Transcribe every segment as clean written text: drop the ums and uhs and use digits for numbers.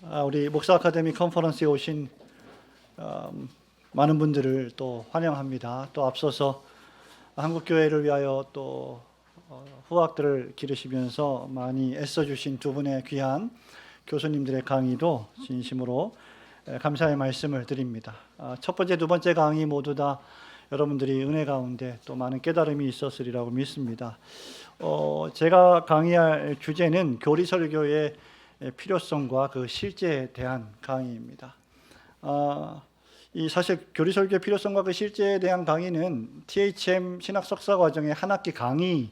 우리 목사 아카데미 컨퍼런스에 오신 많은 분들을 또 환영합니다. 또 앞서서 한국 교회를 위하여 또 후학들을 기르시면서 많이 애써주신 두 분의 귀한 교수님들의 강의도 진심으로 감사의 말씀을 드립니다. 첫 번째, 두 번째 강의 모두 다 여러분들이 은혜 가운데 또 많은 깨달음이 있었으리라고 믿습니다. 제가 강의할 주제는 교리설교의 필요성과 그 실제에 대한 강의입니다. 이 사실 교리설교의 필요성과 그 실제에 대한 강의는 THM 신학 석사 과정의 한 학기 강의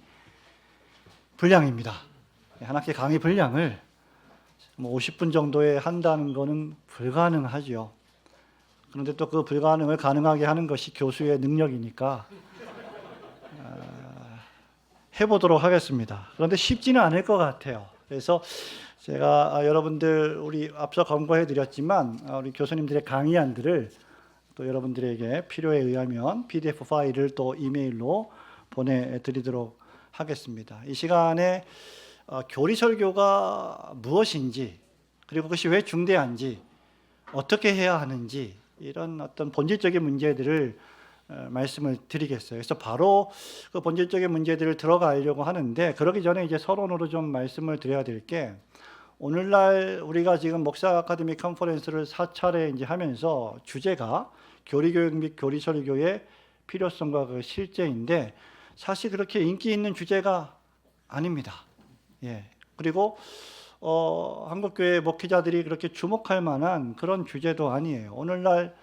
분량입니다. 한 학기 강의 분량을 50분 정도에 한다는 것은 불가능하죠. 그런데 또 그 불가능을 가능하게 하는 것이 교수의 능력이니까 해보도록 하겠습니다. 그런데 쉽지는 않을 것 같아요. 그래서 제가 여러분들 우리 앞서 권고해 드렸지만 우리 교수님들의 강의안들을 또 여러분들에게 필요에 의하면 PDF 파일을 또 이메일로 보내드리도록 하겠습니다. 이 시간에 교리설교가 무엇인지, 그리고 그것이 왜 중대한지, 어떻게 해야 하는지, 이런 어떤 본질적인 문제들을 말씀을 드리겠어요. 그래서 바로 그 본질적인 문제들을 들어가려고 하는데, 그러기 전에 이제 서론으로 좀 말씀을 드려야 될 게, 오늘날 우리가 지금 목사 아카데미 컨퍼런스를 4차례 이제 하면서 주제가 교리교육 및 교리설교의 필요성과 그 실제인데, 사실 그렇게 인기 있는 주제가 아닙니다. 예. 그리고 한국교회 목회자들이 그렇게 주목할 만한 그런 주제도 아니에요. 오늘날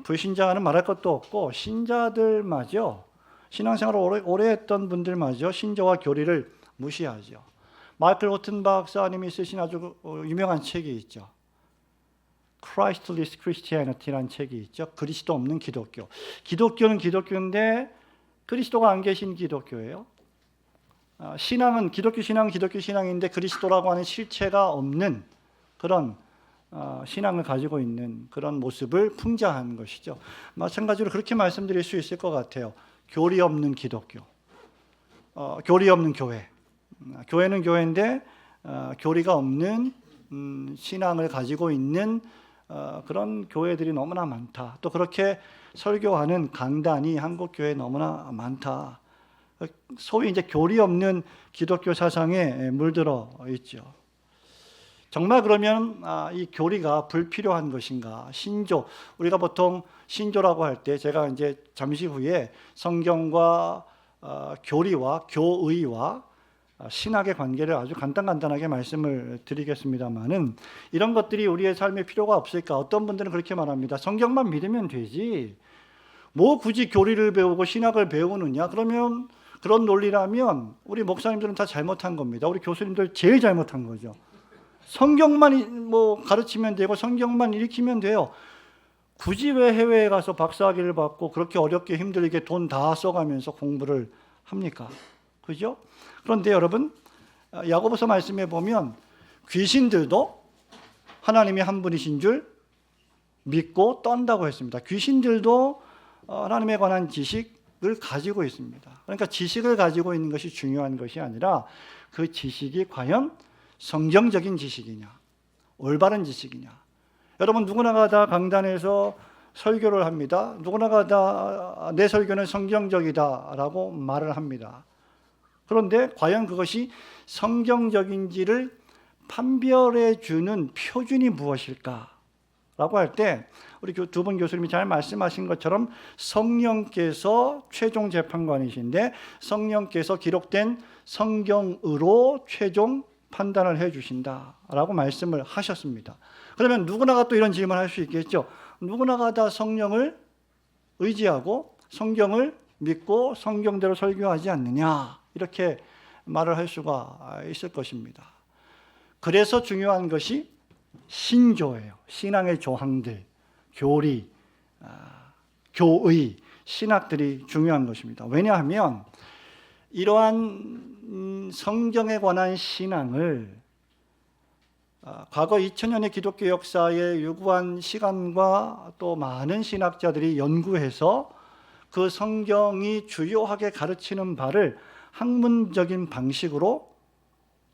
불신자는 말할 것도 없고 신자들마저, 신앙생활을 오래 했던 분들마저 신조와 교리를 무시하죠. 마이클 호튼 박사님이 쓰신 아주 유명한 책이 있죠. Christless Christianity라는 책이 있죠. 그리스도 없는 기독교. 기독교는 기독교인데 그리스도가 안 계신 기독교예요. 신앙은 기독교 신앙인데 그리스도라고 하는 실체가 없는 그런 신앙을 가지고 있는 그런 모습을 풍자한 것이죠. 마찬가지로 그렇게 말씀드릴 수 있을 것 같아요. 교리 없는 기독교, 교리 없는 교회. 교회는 교회인데 교리가 없는 신앙을 가지고 있는 그런 교회들이 너무나 많다. 또 그렇게 설교하는 강단이 한국 교회에 너무나 많다. 소위 이제 교리 없는 기독교 사상에 물들어 있죠. 정말 그러면 이 교리가 불필요한 것인가? 신조, 우리가 보통 신조라고 할 때 제가 이제 잠시 후에 성경과 교리와 교의와 신학의 관계를 아주 간단하게 말씀을 드리겠습니다만은, 이런 것들이 우리의 삶에 필요가 없을까? 어떤 분들은 그렇게 말합니다. 성경만 믿으면 되지, 뭐 굳이 교리를 배우고 신학을 배우느냐? 그러면 그런 논리라면 우리 목사님들은 다 잘못한 겁니다. 우리 교수님들 제일 잘못한 거죠. 성경만 가르치면 되고 성경만 읽히면 돼요. 굳이 왜 해외에 가서 박사학위를 받고 그렇게 어렵게 힘들게 돈 다 써가면서 공부를 합니까? 그죠? 그런데 여러분, 야고보서 말씀에 보면 귀신들도 하나님이 한 분이신 줄 믿고 떤다고 했습니다. 귀신들도 하나님에 관한 지식을 가지고 있습니다. 그러니까 지식을 가지고 있는 것이 중요한 것이 아니라 그 지식이 과연 성경적인 지식이냐, 올바른 지식이냐. 여러분, 누구나가 다 강단에서 설교를 합니다. 누구나가 다 내 설교는 성경적이다라고 말을 합니다. 그런데 과연 그것이 성경적인지를 판별해 주는 표준이 무엇일까? 라고 할 때 우리 두 분 교수님이 잘 말씀하신 것처럼 성령께서 최종 재판관이신데 성령께서 기록된 성경으로 최종 판단을 해 주신다라고 말씀을 하셨습니다. 그러면 누구나가 또 이런 질문을 할 수 있겠죠. 누구나가 다 성령을 의지하고 성경을 믿고 성경대로 설교하지 않느냐, 이렇게 말을 할 수가 있을 것입니다. 그래서 중요한 것이 신조예요. 신앙의 조항들, 교리, 교의, 신학들이 중요한 것입니다. 왜냐하면 이러한 성경에 관한 신앙을 과거 2000년의 기독교 역사에 요구한 시간과 또 많은 신학자들이 연구해서 그 성경이 주요하게 가르치는 바를 학문적인 방식으로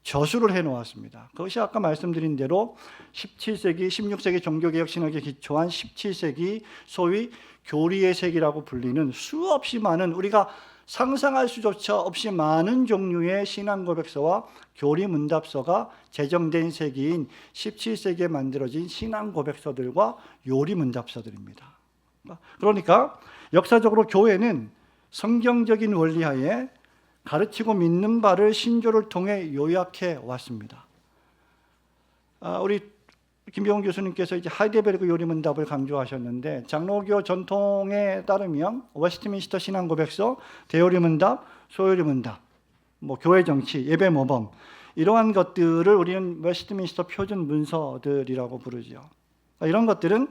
저수를 해놓았습니다. 그것이 아까 말씀드린 대로 17세기, 16세기 종교개혁 신학에 기초한 17세기 소위 교리의 세기라고 불리는 수없이 많은, 우리가 상상할 수조차 없이 많은 종류의 신앙 고백서와 교리 문답서가 제정된 세기인 17세기에 만들어진 신앙 고백서들과 요리 문답서들입니다. 그러니까 역사적으로 교회는 성경적인 원리하에 가르치고 믿는 바를 신조를 통해 요약해 왔습니다. 우리 김병훈 교수님께서 이제 하이데베르그 요리문답을 강조하셨는데, 장로교 전통에 따르면 웨스트민스터 신앙고백서, 대요리문답, 소요리문답, 교회 정치, 예배 모범, 이러한 것들을 우리는 웨스트민스터 표준 문서들이라고 부르죠. 이런 것들은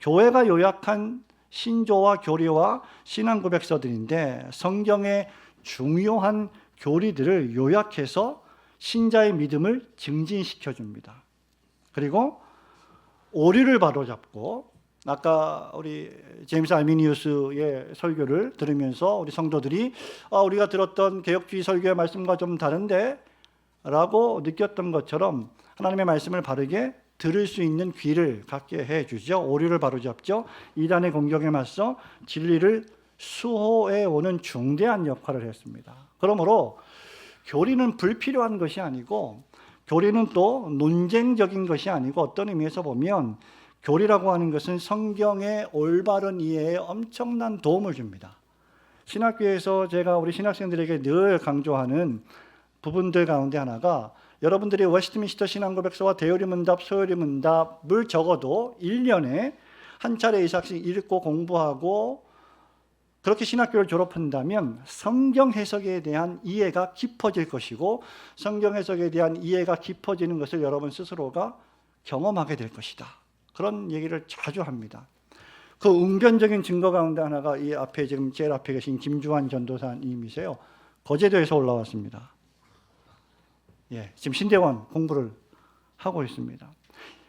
교회가 요약한 신조와 교리와 신앙고백서들인데, 성경의 중요한 교리들을 요약해서 신자의 믿음을 증진시켜 줍니다. 그리고 오류를 바로잡고, 아까 우리 제임스 아미니우스의 설교를 들으면서 우리 성도들이 우리가 들었던 개혁주의 설교의 말씀과 좀 다른데 라고 느꼈던 것처럼 하나님의 말씀을 바르게 들을 수 있는 귀를 갖게 해주죠. 오류를 바로잡죠. 이단의 공격에 맞서 진리를 수호해 오는 중대한 역할을 했습니다. 그러므로 교리는 불필요한 것이 아니고, 교리는 또 논쟁적인 것이 아니고, 어떤 의미에서 보면 교리라고 하는 것은 성경의 올바른 이해에 엄청난 도움을 줍니다. 신학교에서 제가 우리 신학생들에게 늘 강조하는 부분들 가운데 하나가, 여러분들이 웨스트민스터 신앙고백서와 대요리문답, 소요리문답을 적어도 1년에 한 차례 이상씩 읽고 공부하고 그렇게 신학교를 졸업한다면 성경 해석에 대한 이해가 깊어질 것이고, 성경 해석에 대한 이해가 깊어지는 것을 여러분 스스로가 경험하게 될 것이다. 그런 얘기를 자주 합니다. 그 응변적인 증거 가운데 하나가 이 앞에, 지금 제일 앞에 계신 김주환 전도사님이세요. 거제도에서 올라왔습니다. 지금 신대원 공부를 하고 있습니다.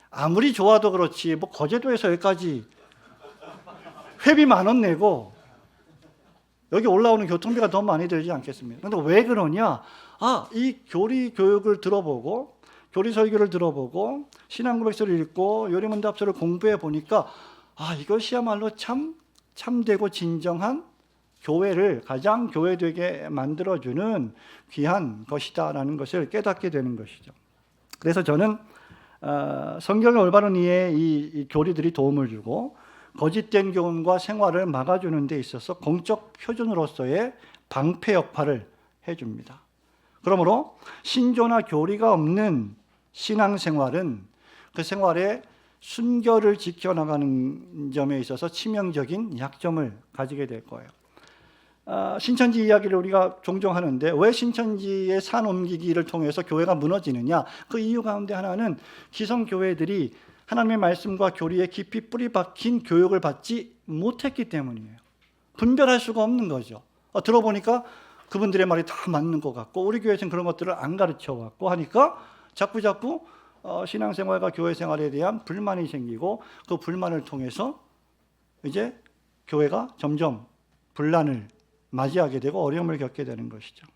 아무리 좋아도 그렇지 거제도에서 여기까지 회비 10,000원 내고 여기 올라오는 교통비가 더 많이 들지 않겠습니까? 그런데 왜 그러냐? 이 교리 교육을 들어보고, 교리 설교를 들어보고, 신앙고백서를 읽고 요리문답서를 공부해 보니까 이것이야말로 참되고 진정한 교회를 가장 교회되게 만들어주는 귀한 것이다라는 것을 깨닫게 되는 것이죠. 그래서 저는 성경의 올바른 이해에 이 교리들이 도움을 주고, 거짓된 교훈과 생활을 막아주는 데 있어서 공적 표준으로서의 방패 역할을 해줍니다. 그러므로 신조나 교리가 없는 신앙생활은 그 생활에 순결을 지켜나가는 점에 있어서 치명적인 약점을 가지게 될 거예요. 신천지 이야기를 우리가 종종 하는데, 왜 신천지의 산 옮기기를 통해서 교회가 무너지느냐? 그 이유 가운데 하나는 기성교회들이 하나님의 말씀과 교리에 깊이 뿌리 박힌 교육을 받지 못했기 때문이에요. 분별할 수가 없는 거죠. 들어보니까 그분들의 말이 다 맞는 것 같고, 우리 교회에서는 그런 것들을 안 가르쳐왔고 하니까 자꾸 신앙생활과 교회생활에 대한 불만이 생기고, 그 불만을 통해서 이제 교회가 점점 분란을 맞이하게 되고 어려움을 겪게 되는 것이죠.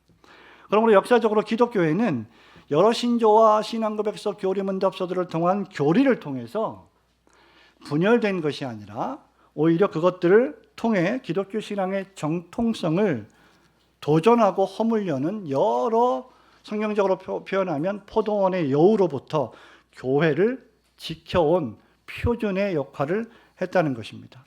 그러므로 역사적으로 기독교회는 여러 신조와 신앙고백서, 교리문답서들을 통한 교리를 통해서 분열된 것이 아니라 오히려 그것들을 통해 기독교 신앙의 정통성을 도전하고 허물려는, 여러 성경적으로 표현하면 포도원의 여우로부터 교회를 지켜온 표준의 역할을 했다는 것입니다.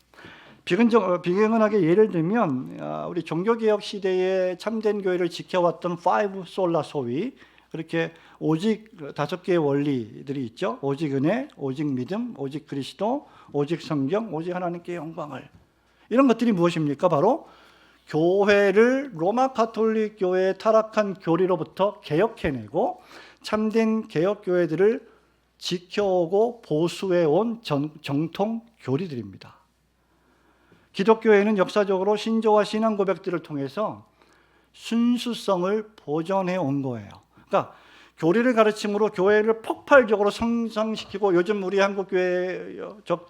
비근하게 예를 들면 우리 종교개혁 시대에 참된 교회를 지켜왔던 파이브 솔라, 소위 그렇게 오직 5개의 원리들이 있죠. 오직 은혜, 오직 믿음, 오직 그리스도, 오직 성경, 오직 하나님께 영광을. 이런 것들이 무엇입니까? 바로 교회를 로마 가톨릭 교회의 타락한 교리로부터 개혁해내고 참된 개혁교회들을 지켜오고 보수해온 정통 교리들입니다. 기독교회는 역사적으로 신조와 신앙 고백들을 통해서 순수성을 보존해 온 거예요. 그러니까 교리를 가르침으로 교회를 폭발적으로 성장시키고, 요즘 우리 한국 교회에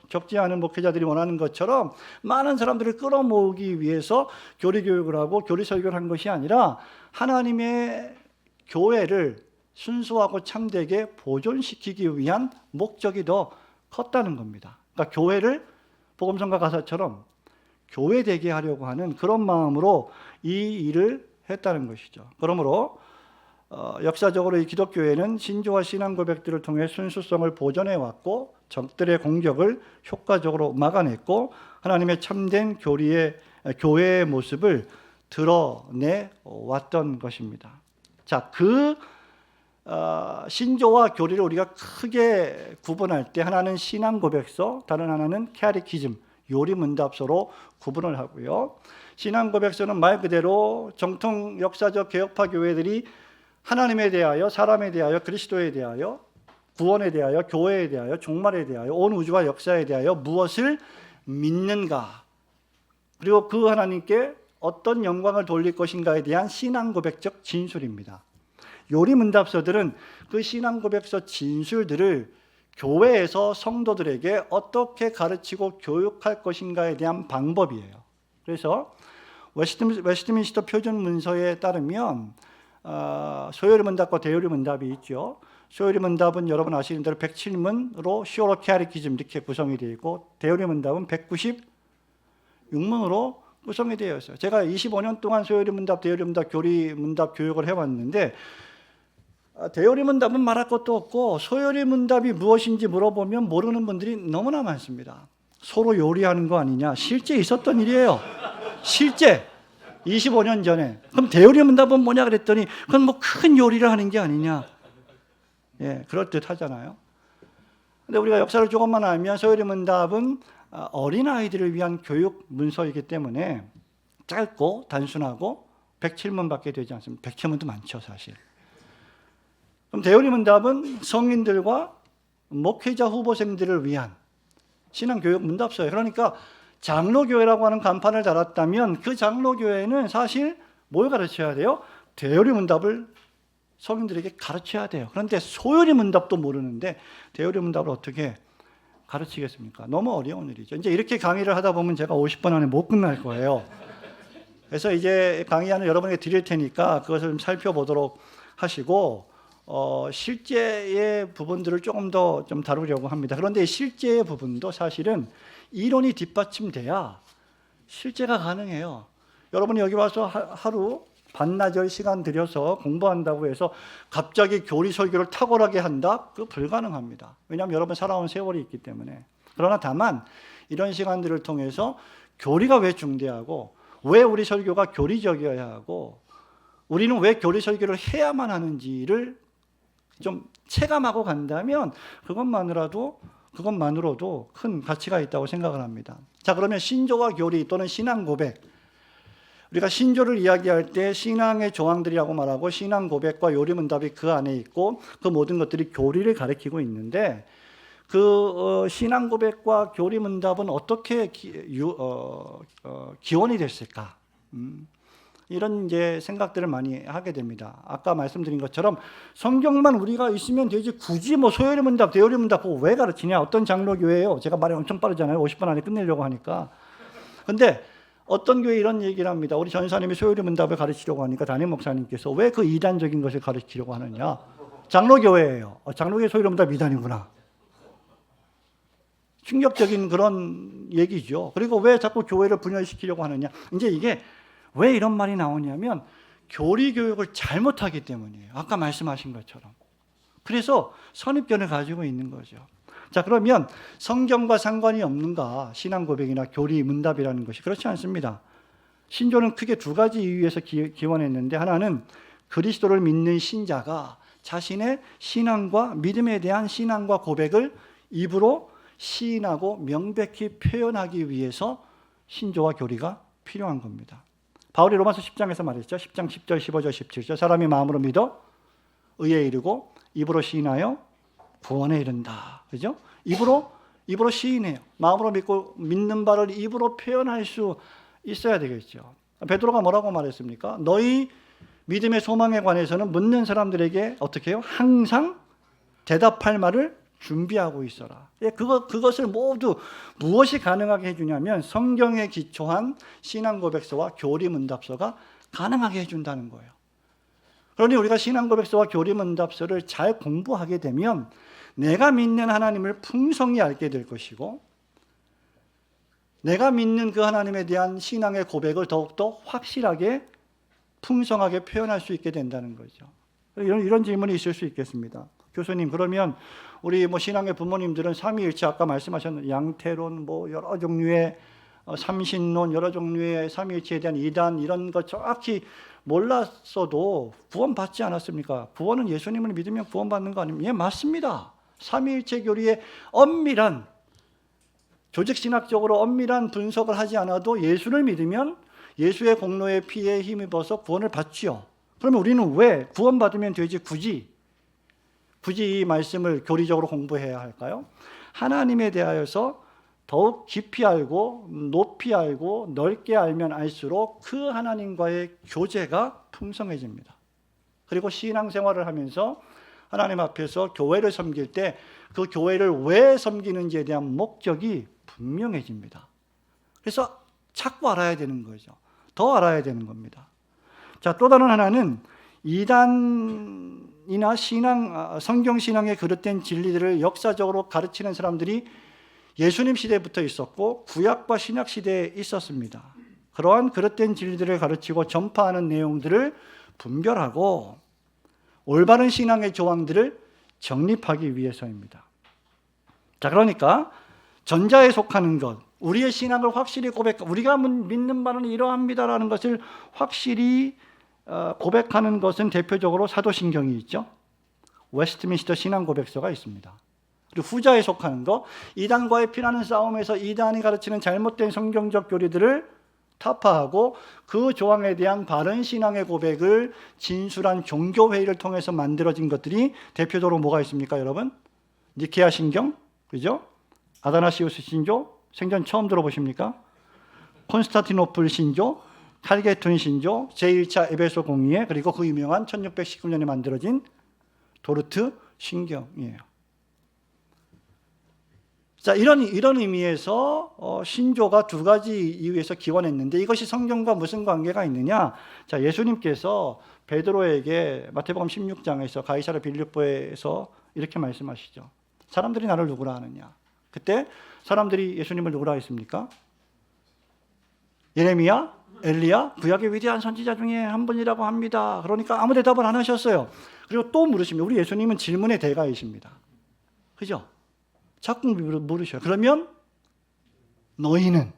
적지 않은 목회자들이 원하는 것처럼 많은 사람들을 끌어모으기 위해서 교리 교육을 하고 교리 설교를 한 것이 아니라, 하나님의 교회를 순수하고 참되게 보존시키기 위한 목적이 더 컸다는 겁니다. 그러니까 교회를 복음성가 가사처럼 교회되게 하려고 하는 그런 마음으로 이 일을 했다는 것이죠. 그러므로 역사적으로 이 기독교회는 신조와 신앙 고백들을 통해 순수성을 보존해 왔고 적들의 공격을 효과적으로 막아냈고 하나님의 참된 교회의 모습을 드러내 왔던 것입니다. 자, 그 신조와 교리를 우리가 크게 구분할 때 하나는 신앙 고백서, 다른 하나는 캐리키즘, 요리문답서로 구분을 하고요. 신앙 고백서는 말 그대로 정통 역사적 개혁파 교회들이 하나님에 대하여, 사람에 대하여, 그리스도에 대하여, 구원에 대하여, 교회에 대하여, 종말에 대하여, 온 우주와 역사에 대하여 무엇을 믿는가, 그리고 그 하나님께 어떤 영광을 돌릴 것인가에 대한 신앙 고백적 진술입니다. 요리문답서들은 그 신앙 고백서 진술들을 교회에서 성도들에게 어떻게 가르치고 교육할 것인가에 대한 방법이에요. 그래서 웨스트민스터 표준 문서에 따르면 소요리 문답과 대요리 문답이 있죠. 소요리 문답은 여러분 아시는 대로 107문으로 시오로 캐리키즘 이렇게 구성이 되어 있고, 대요리 문답은 196문으로 구성이 되어 있어요. 제가 25년 동안 소요리 문답, 대요리 문답, 교리 문답 교육을 해왔는데 대요리 문답은 말할 것도 없고 소요리 문답이 무엇인지 물어보면 모르는 분들이 너무나 많습니다. 서로 요리하는 거 아니냐? 실제 있었던 일이에요. 실제 25년 전에. 그럼 대요리 문답은 뭐냐 그랬더니 그건 뭐 큰 요리를 하는 게 아니냐. 예, 그럴 듯 하잖아요. 근데 우리가 역사를 조금만 알면 소요리 문답은 어린아이들을 위한 교육 문서이기 때문에 짧고 단순하고 107문밖에 되지 않습니다. 107문도 많죠, 사실. 그럼 대요리 문답은 성인들과 목회자 후보생들을 위한 신앙교육 문답서예요. 그러니까 장로교회라고 하는 간판을 달았다면 그 장로교회는 사실 뭘 가르쳐야 돼요? 대요리 문답을 성인들에게 가르쳐야 돼요. 그런데 소요리 문답도 모르는데 대요리 문답을 어떻게 가르치겠습니까? 너무 어려운 일이죠. 이제 이렇게 강의를 하다 보면 제가 50분 안에 못 끝날 거예요. 그래서 이제 강의하는 여러분에게 드릴 테니까 그것을 좀 살펴보도록 하시고 실제의 부분들을 조금 더 좀 다루려고 합니다. 그런데 실제의 부분도 사실은 이론이 뒷받침돼야 실제가 가능해요. 여러분이 여기 와서 하루 반나절 시간 들여서 공부한다고 해서 갑자기 교리 설교를 탁월하게 한다? 그거 불가능합니다. 왜냐하면 여러분 살아온 세월이 있기 때문에. 그러나 다만 이런 시간들을 통해서 교리가 왜 중대하고 왜 우리 설교가 교리적이어야 하고 우리는 왜 교리 설교를 해야만 하는지를 좀 체감하고 간다면 그것만으로도 큰 가치가 있다고 생각을 합니다. 자, 그러면 신조와 교리 또는 신앙 고백, 우리가 신조를 이야기할 때 신앙의 조항들이라고 말하고 신앙 고백과 요리문답이 그 안에 있고 그 모든 것들이 교리를 가리키고 있는데 그 신앙 고백과 교리문답은 어떻게 기원이 됐을까? 이런 이제 생각들을 많이 하게 됩니다. 아까 말씀드린 것처럼 성경만 우리가 있으면 되지 굳이 뭐 소요리 문답, 대요리 문답 그거 왜 가르치냐? 어떤 장로교회예요? 제가 말이 엄청 빠르잖아요. 50분 안에 끝내려고 하니까. 근데 어떤 교회 이런 얘기를 합니다. 우리 전사님이 소요리 문답을 가르치려고 하니까 담임 목사님께서 왜 그 이단적인 것을 가르치려고 하느냐? 장로교회예요. 장로교회 소요리 문답 이단이구나. 충격적인 그런 얘기죠. 그리고 왜 자꾸 교회를 분열시키려고 하느냐? 이제 이게 왜 이런 말이 나오냐면 교리 교육을 잘못하기 때문이에요. 아까 말씀하신 것처럼. 그래서 선입견을 가지고 있는 거죠. 자, 그러면 성경과 상관이 없는가? 신앙 고백이나 교리 문답이라는 것이 그렇지 않습니다. 신조는 크게 두 가지 이유에서 기원했는데 하나는 그리스도를 믿는 신자가 자신의 신앙과 믿음에 대한 신앙과 고백을 입으로 시인하고 명백히 표현하기 위해서 신조와 교리가 필요한 겁니다. 바울이 로마서 10장에서 말했죠. 10장 10절, 15절, 17절. 사람이 마음으로 믿어 의에 이르고 입으로 시인하여 구원에 이른다. 그죠? 입으로 시인해요. 마음으로 믿고 믿는 바를 입으로 표현할 수 있어야 되겠죠. 베드로가 뭐라고 말했습니까? 너희 믿음의 소망에 관해서는 묻는 사람들에게 어떻게 해요? 항상 대답할 말을 준비하고 있어라. 그것을 모두 무엇이 가능하게 해주냐면 성경에 기초한 신앙 고백서와 교리 문답서가 가능하게 해준다는 거예요. 그러니 우리가 신앙고백서와 교리문답서를 잘 공부하게 되면 내가 믿는 하나님을 풍성히 알게 될 것이고, 내가 믿는 그 하나님에 대한 신앙의 고백을 더욱더 확실하게 풍성하게 표현할 수 있게 된다는 거죠. 이런 질문이 있을 수 있겠습니다. 교수님, 그러면 우리 신앙의 부모님들은 삼위일체, 아까 말씀하셨는 양태론, 여러 종류의 삼신론, 여러 종류의 삼위일체에 대한 이단, 이런 거 정확히 몰랐어도 구원받지 않았습니까? 구원은 예수님을 믿으면 구원받는 거 아닙니까? 예, 맞습니다. 삼위일체 교리의 엄밀한, 조직신학적으로 엄밀한 분석을 하지 않아도 예수를 믿으면 예수의 공로의 피에 힘입어서 구원을 받지요. 그러면 우리는 왜 구원받으면 되지 굳이 이 말씀을 교리적으로 공부해야 할까요? 하나님에 대하여서 더욱 깊이 알고 높이 알고 넓게 알면 알수록 그 하나님과의 교제가 풍성해집니다. 그리고 신앙생활을 하면서 하나님 앞에서 교회를 섬길 때 그 교회를 왜 섬기는지에 대한 목적이 분명해집니다. 그래서 자꾸 알아야 되는 거죠. 더 알아야 되는 겁니다. 자, 또 다른 하나는 이단이나 성경 신앙에 그릇된 진리들을 역사적으로 가르치는 사람들이 예수님 시대부터 있었고 구약과 신약 시대에 있었습니다. 그러한 그릇된 진리들을 가르치고 전파하는 내용들을 분별하고 올바른 신앙의 조항들을 정립하기 위해서입니다. 자, 그러니까 전자에 속하는 것, 우리의 신앙을 확실히 우리가 믿는 바는 이러합니다라는 것을 확실히 고백하는 것은 대표적으로 사도신경이 있죠. 웨스트민스터 신앙고백서가 있습니다. 그리고 후자에 속하는 것, 이단과의 피나는 싸움에서 이단이 가르치는 잘못된 성경적 교리들을 타파하고 그 조항에 대한 바른 신앙의 고백을 진술한 종교회의를 통해서 만들어진 것들이 대표적으로 뭐가 있습니까, 여러분? 니케아 신경, 그죠? 아다나시우스 신조, 생전 처음 들어보십니까? 콘스탄티노플 신조, 칼게톤 신조, 제1차 에베소 공의회, 그리고 그 유명한 1619년에 만들어진 도르트 신경이에요. 자, 이런 의미에서 신조가 두 가지 이유에서 기원했는데 이것이 성경과 무슨 관계가 있느냐? 자, 예수님께서 베드로에게 마태복음 16장에서 가이사랴 빌립보에서 이렇게 말씀하시죠. 사람들이 나를 누구라 하느냐? 그때 사람들이 예수님을 누구라 했습니까? 예레미야, 엘리야, 구약의 위대한 선지자 중에 한 분이라고 합니다. 그러니까 아무 대답을 안 하셨어요. 그리고 또 물으십니다. 우리 예수님은 질문의 대가이십니다. 그죠? 자꾸 물으셔요. 그러면 너희는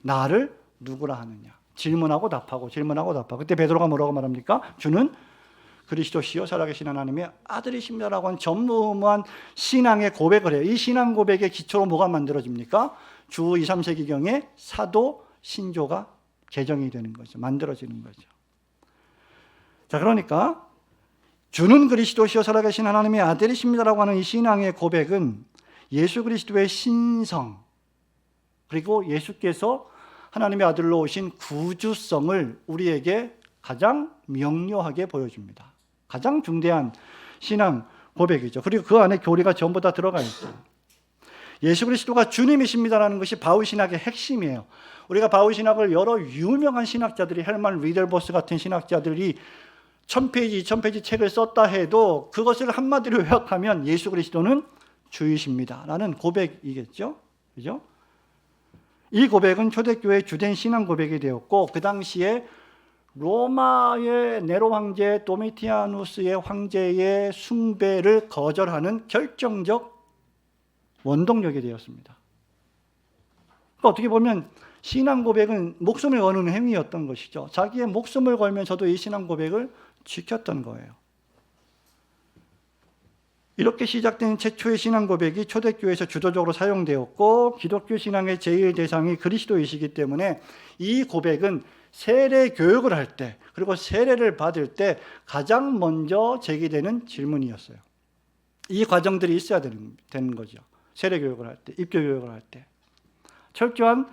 나를 누구라 하느냐? 질문하고 답하고 질문하고 답하고. 그때 베드로가 뭐라고 말합니까? 주는 그리스도시요 살아계신 하나님의 아들이십니다라고 하는 전무후무한 신앙의 고백을 해요. 이 신앙 고백의 기초로 뭐가 만들어집니까? 주 2, 3세기경에 사도 신조가 개정이 되는 거죠. 만들어지는 거죠. 자, 그러니까 주는 그리스도시요 살아계신 하나님의 아들이십니다라고 하는 이 신앙의 고백은 예수 그리스도의 신성, 그리고 예수께서 하나님의 아들로 오신 구주성을 우리에게 가장 명료하게 보여줍니다. 가장 중대한 신앙 고백이죠. 그리고 그 안에 교리가 전부 다 들어가 있죠. 예수 그리스도가 주님이십니다라는 것이 바울신학의 핵심이에요. 우리가 바울신학을 여러 유명한 신학자들이, 헬만 리델보스 같은 신학자들이 1000페이지, 2000페이지 책을 썼다 해도 그것을 한마디로 요약하면 예수 그리스도는 주이십니다라는 고백이겠죠. 그죠? 이 고백은 초대교회의 주된 신앙 고백이 되었고, 그 당시에 로마의 네로 황제 도미티아누스의 황제의 숭배를 거절하는 결정적 원동력이 되었습니다. 그러니까 어떻게 보면 신앙 고백은 목숨을 거는 행위였던 것이죠. 자기의 목숨을 걸면서도 이 신앙 고백을 지켰던 거예요. 이렇게 시작된 최초의 신앙 고백이 초대교회에서 주도적으로 사용되었고, 기독교 신앙의 제일 대상이 그리스도이시기 때문에 이 고백은 세례 교육을 할 때, 그리고 세례를 받을 때 가장 먼저 제기되는 질문이었어요. 이 과정들이 있어야 되는 거죠. 세례 교육을 할 때, 입교 교육을 할 때 철저한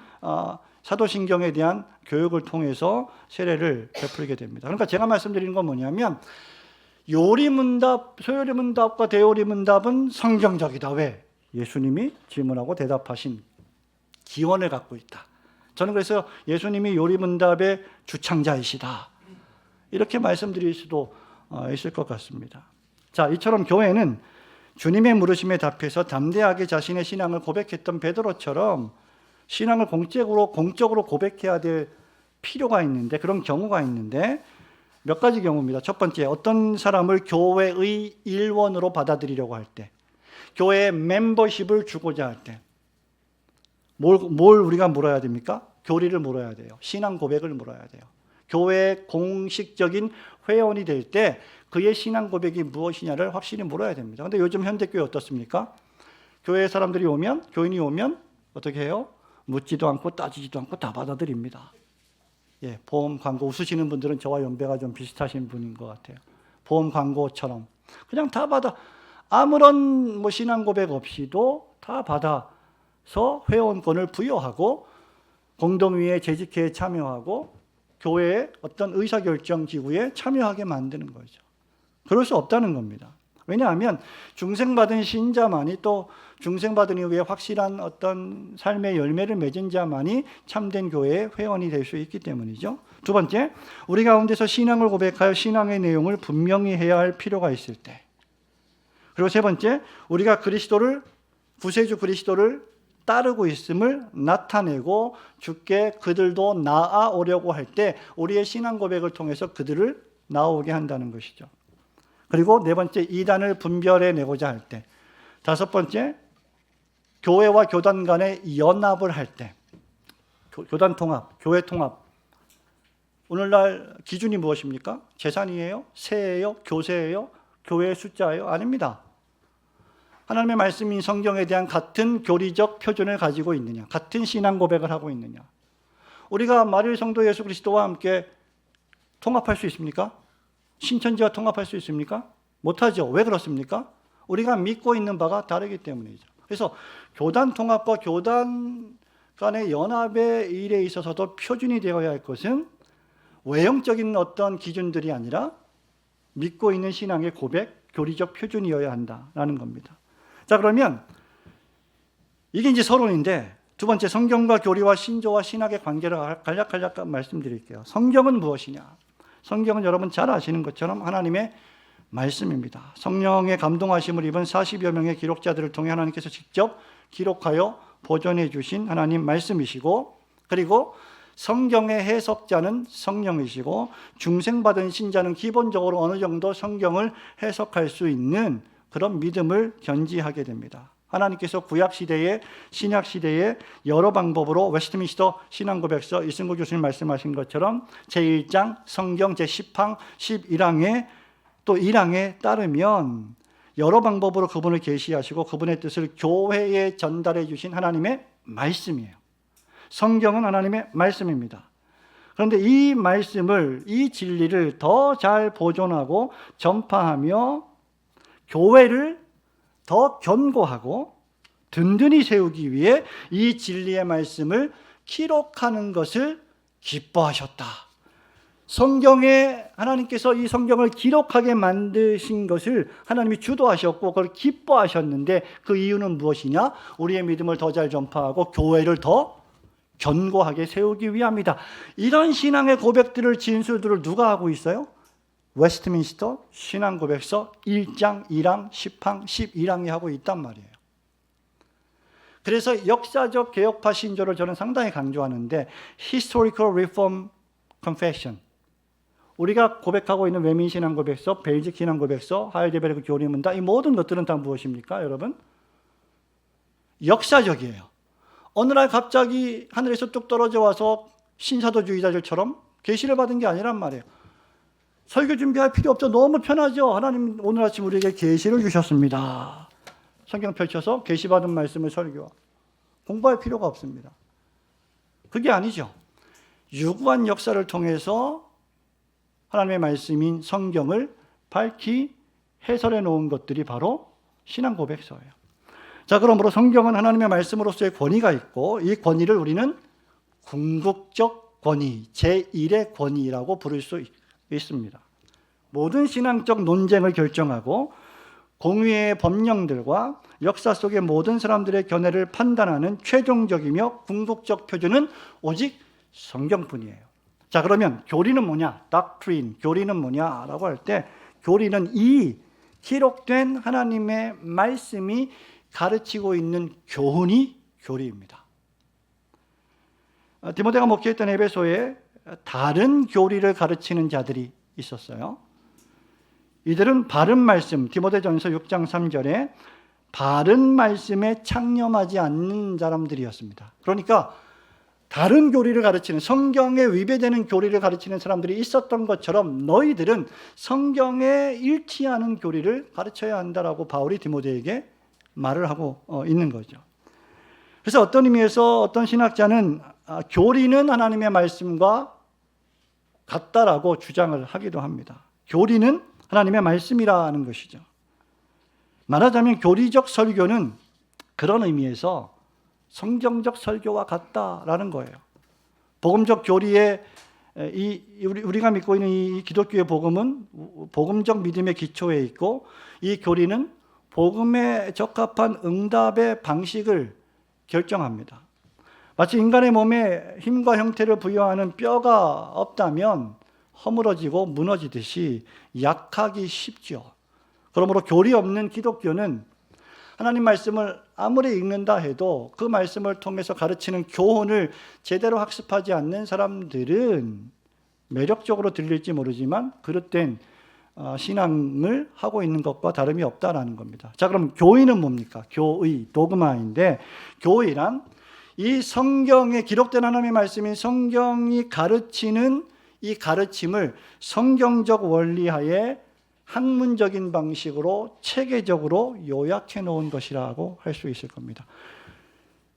사도신경에 대한 교육을 통해서 세례를 베풀게 됩니다. 그러니까 제가 말씀드리는 건 뭐냐면, 요리문답, 소요리문답과 대요리문답은 성경적이다. 왜? 예수님이 질문하고 대답하신 기원을 갖고 있다. 저는 그래서 예수님이 요리문답의 주창자이시다, 이렇게 말씀드릴 수도 있을 것 같습니다. 자, 이처럼 교회는 주님의 물으심에 답해서 담대하게 자신의 신앙을 고백했던 베드로처럼 신앙을 공적으로 고백해야 될 필요가 있는데, 그런 경우가 있는데 몇 가지 경우입니다. 첫 번째, 어떤 사람을 교회의 일원으로 받아들이려고 할 때, 교회의 멤버십을 주고자 할 때 뭘 우리가 물어야 됩니까? 교리를 물어야 돼요. 신앙 고백을 물어야 돼요. 교회의 공식적인 회원이 될 때 그의 신앙 고백이 무엇이냐를 확실히 물어야 됩니다. 그런데 요즘 현대교회 어떻습니까? 교회 사람들이 오면, 교인이 오면 어떻게 해요? 묻지도 않고 따지지도 않고 다 받아들입니다. 예, 보험 광고, 웃으시는 분들은 저와 연배가 좀 비슷하신 분인 것 같아요. 보험 광고처럼 그냥 다 받아, 아무런 신앙 고백 없이도 다 받아서 회원권을 부여하고 공동위에 재직회에 참여하고 교회의 어떤 의사결정 기구에 참여하게 만드는 거죠. 그럴 수 없다는 겁니다. 왜냐하면 중생받은 신자만이, 또 중생받은 이후에 확실한 어떤 삶의 열매를 맺은 자만이 참된 교회의 회원이 될 수 있기 때문이죠. 두 번째, 우리 가운데서 신앙을 고백하여 신앙의 내용을 분명히 해야 할 필요가 있을 때. 그리고 세 번째, 우리가 구세주 그리스도를 따르고 있음을 나타내고 주께 그들도 나아오려고 할 때 우리의 신앙 고백을 통해서 그들을 나아오게 한다는 것이죠. 그리고 네 번째, 이단을 분별해내고자 할 때. 다섯 번째, 교회와 교단 간의 연합을 할 때. 교단 통합, 교회 통합. 오늘날 기준이 무엇입니까? 재산이에요? 세예요? 교세예요? 교회의 숫자예요? 아닙니다. 하나님의 말씀인 성경에 대한 같은 교리적 표준을 가지고 있느냐, 같은 신앙 고백을 하고 있느냐. 우리가 마릴 성도 예수 그리스도와 함께 통합할 수 있습니까? 신천지와 통합할 수 있습니까? 못하죠. 왜 그렇습니까? 우리가 믿고 있는 바가 다르기 때문이죠. 그래서 교단 통합과 교단 간의 연합의 일에 있어서도 표준이 되어야 할 것은 외형적인 어떤 기준들이 아니라 믿고 있는 신앙의 고백, 교리적 표준이어야 한다라는 겁니다. 자, 그러면 이게 이제 서론인데, 두 번째, 성경과 교리와 신조와 신학의 관계를 간략간략 말씀드릴게요. 성경은 무엇이냐? 성경은 여러분 잘 아시는 것처럼 하나님의 말씀입니다. 성령의 감동하심을 입은 40여 명의 기록자들을 통해 하나님께서 직접 기록하여 보존해 주신 하나님 말씀이시고, 그리고 성경의 해석자는 성령이시고 중생받은 신자는 기본적으로 어느 정도 성경을 해석할 수 있는 그런 믿음을 견지하게 됩니다. 하나님께서 구약시대에 신약시대에 여러 방법으로 웨스트민스터 신앙고백서 이승구 교수님 말씀하신 것처럼 제1장 성경 제10항 11항에 또 1항에 따르면 여러 방법으로 그분을 계시하시고 그분의 뜻을 교회에 전달해 주신 하나님의 말씀이에요. 성경은 하나님의 말씀입니다. 그런데 이 말씀을, 이 진리를 더 잘 보존하고 전파하며 교회를 더 견고하고 든든히 세우기 위해 이 진리의 말씀을 기록하는 것을 기뻐하셨다. 성경에 하나님께서 이 성경을 기록하게 만드신 것을 하나님이 주도하셨고 그걸 기뻐하셨는데 그 이유는 무엇이냐? 우리의 믿음을 더 잘 전파하고 교회를 더 견고하게 세우기 위함이다. 이런 신앙의 고백들을, 진술들을 누가 하고 있어요? 웨스트민스터 신앙고백서 1장, 2항, 10항, 11항이 하고 있단 말이에요. 그래서 역사적 개혁파 신조를 저는 상당히 강조하는데 Historical Reform Confession, 우리가 고백하고 있는 외민 신앙고백서, 벨직 신앙고백서, 하이델베르크 교리문답, 이 모든 것들은 다 무엇입니까, 여러분? 역사적이에요. 어느 날 갑자기 하늘에서 뚝 떨어져 와서 신사도주의자들처럼 계시를 받은 게 아니란 말이에요. 설교 준비할 필요 없죠. 너무 편하죠. 하나님 오늘 아침 우리에게 계시를 주셨습니다. 성경 펼쳐서 계시받은 말씀을 설교. 공부할 필요가 없습니다. 그게 아니죠. 유구한 역사를 통해서 하나님의 말씀인 성경을 밝히 해설해 놓은 것들이 바로 신앙 고백서예요. 자, 그러므로 성경은 하나님의 말씀으로서의 권위가 있고 이 권위를 우리는 궁극적 권위, 제1의 권위라고 부를 수 있습니다. 모든 신앙적 논쟁을 결정하고 공의의 법령들과 역사 속의 모든 사람들의 견해를 판단하는 최종적이며 궁극적 표준은 오직 성경뿐이에요. 자, 그러면 교리는 뭐냐? doctrine, 교리는 뭐냐라고 할 때 교리는 이 기록된 하나님의 말씀이 가르치고 있는 교훈이 교리입니다. 디모데가 목회했던 에베소에 다른 교리를 가르치는 자들이 있었어요. 이들은 바른 말씀, 디모데전서 6장 3절에 바른 말씀에 창념하지 않는 사람들이었습니다. 그러니까 다른 교리를 가르치는, 성경에 위배되는 교리를 가르치는 사람들이 있었던 것처럼 너희들은 성경에 일치하는 교리를 가르쳐야 한다라고 바울이 디모데에게 말을 하고 있는 거죠. 그래서 어떤 의미에서 어떤 신학자는 교리는 하나님의 말씀과 같다라고 주장을 하기도 합니다. 교리는 하나님의 말씀이라는 것이죠. 말하자면 교리적 설교는 그런 의미에서 성경적 설교와 같다라는 거예요. 복음적 교리에 우리가 믿고 있는 이 기독교의 복음은 복음적 믿음의 기초에 있고, 이 교리는 복음에 적합한 응답의 방식을 결정합니다. 마치 인간의 몸에 힘과 형태를 부여하는 뼈가 없다면 허물어지고 무너지듯이 약하기 쉽죠. 그러므로 교리 없는 기독교는 하나님 말씀을 아무리 읽는다 해도 그 말씀을 통해서 가르치는 교훈을 제대로 학습하지 않는 사람들은 매력적으로 들릴지 모르지만 그릇된 신앙을 하고 있는 것과 다름이 없다라는 겁니다. 자, 그럼 교의는 뭡니까? 교의, 도그마인데, 교의란 이 성경에 기록된 하나님의 말씀인 성경이 가르치는 이 가르침을 성경적 원리하에 학문적인 방식으로 체계적으로 요약해 놓은 것이라고 할 수 있을 겁니다.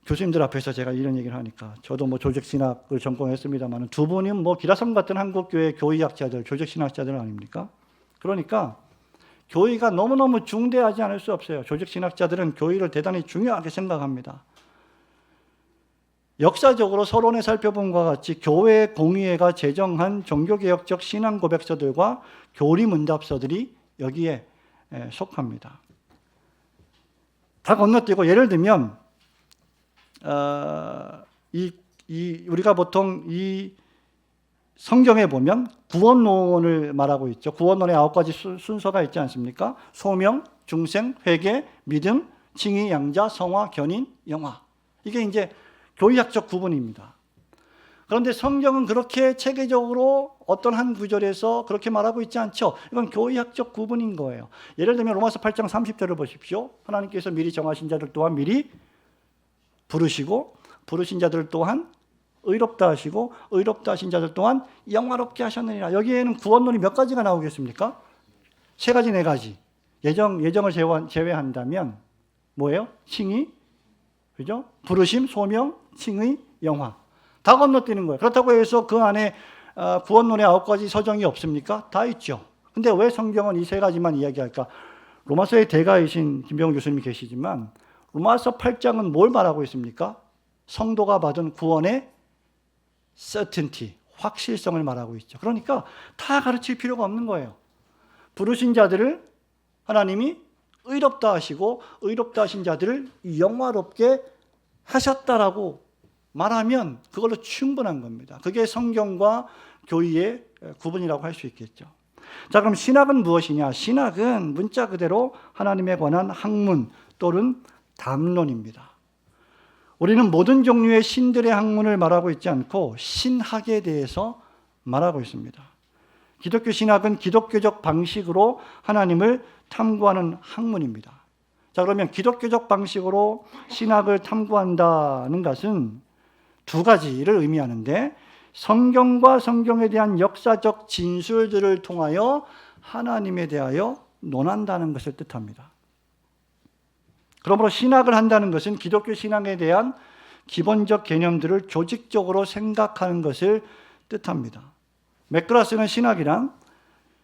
교수님들 앞에서 제가 이런 얘기를 하니까, 저도 조직신학을 전공했습니다만 두 분은 기라성 같은 한국교회 교의학자들, 조직신학자들 아닙니까? 그러니까 교의가 너무너무 중대하지 않을 수 없어요. 조직신학자들은 교의를 대단히 중요하게 생각합니다. 역사적으로 서론에 살펴본 것과 같이 교회 공의회가 제정한 종교개혁적 신앙고백서들과 교리문답서들이 여기에 속합니다. 다 건너뛰고, 예를 들면 우리가 보통 이 성경에 보면 구원론을 말하고 있죠. 구원론의 9가지 순서가 있지 않습니까? 소명, 중생, 회개, 믿음, 칭의, 양자, 성화, 견인, 영화. 이게 이제 교의학적 구분입니다. 그런데 성경은 그렇게 체계적으로 어떤 한 구절에서 그렇게 말하고 있지 않죠. 이건 교의학적 구분인 거예요. 예를 들면 로마서 8장 30절을 보십시오. 하나님께서 미리 정하신 자들 또한 미리 부르시고, 부르신 자들 또한 의롭다 하시고, 의롭다 하신 자들 또한 영화롭게 하셨느니라. 여기에는 구원론이 몇 가지가 나오겠습니까? 3가지, 4가지. 예정을 제외한다면 뭐예요? 칭의, 그죠? 부르심, 소명, 칭의, 영화. 다 건너뛰는 거예요. 그렇다고 해서 그 안에 구원론의 9가지 서정이 없습니까? 다 있죠. 근데 왜 성경은 이 3가지만 이야기할까? 로마서의 대가이신 김병훈 교수님이 계시지만 로마서 8장은 뭘 말하고 있습니까? 성도가 받은 구원의 certainty, 확실성을 말하고 있죠. 그러니까 다 가르칠 필요가 없는 거예요. 부르신 자들을 하나님이 의롭다 하시고, 의롭다 하신 자들을 영화롭게 하셨다라고 말하면 그걸로 충분한 겁니다. 그게 성경과 교의의 구분이라고 할 수 있겠죠. 자, 그럼 신학은 무엇이냐? 신학은 문자 그대로 하나님에 관한 학문 또는 담론입니다. 우리는 모든 종류의 신들의 학문을 말하고 있지 않고 신학에 대해서 말하고 있습니다. 기독교 신학은 기독교적 방식으로 하나님을 탐구하는 학문입니다. 자, 그러면 기독교적 방식으로 신학을 탐구한다는 것은 2가지를 의미하는데, 성경과 성경에 대한 역사적 진술들을 통하여 하나님에 대하여 논한다는 것을 뜻합니다. 그러므로 신학을 한다는 것은 기독교 신앙에 대한 기본적 개념들을 조직적으로 생각하는 것을 뜻합니다. 맥그라스는 신학이란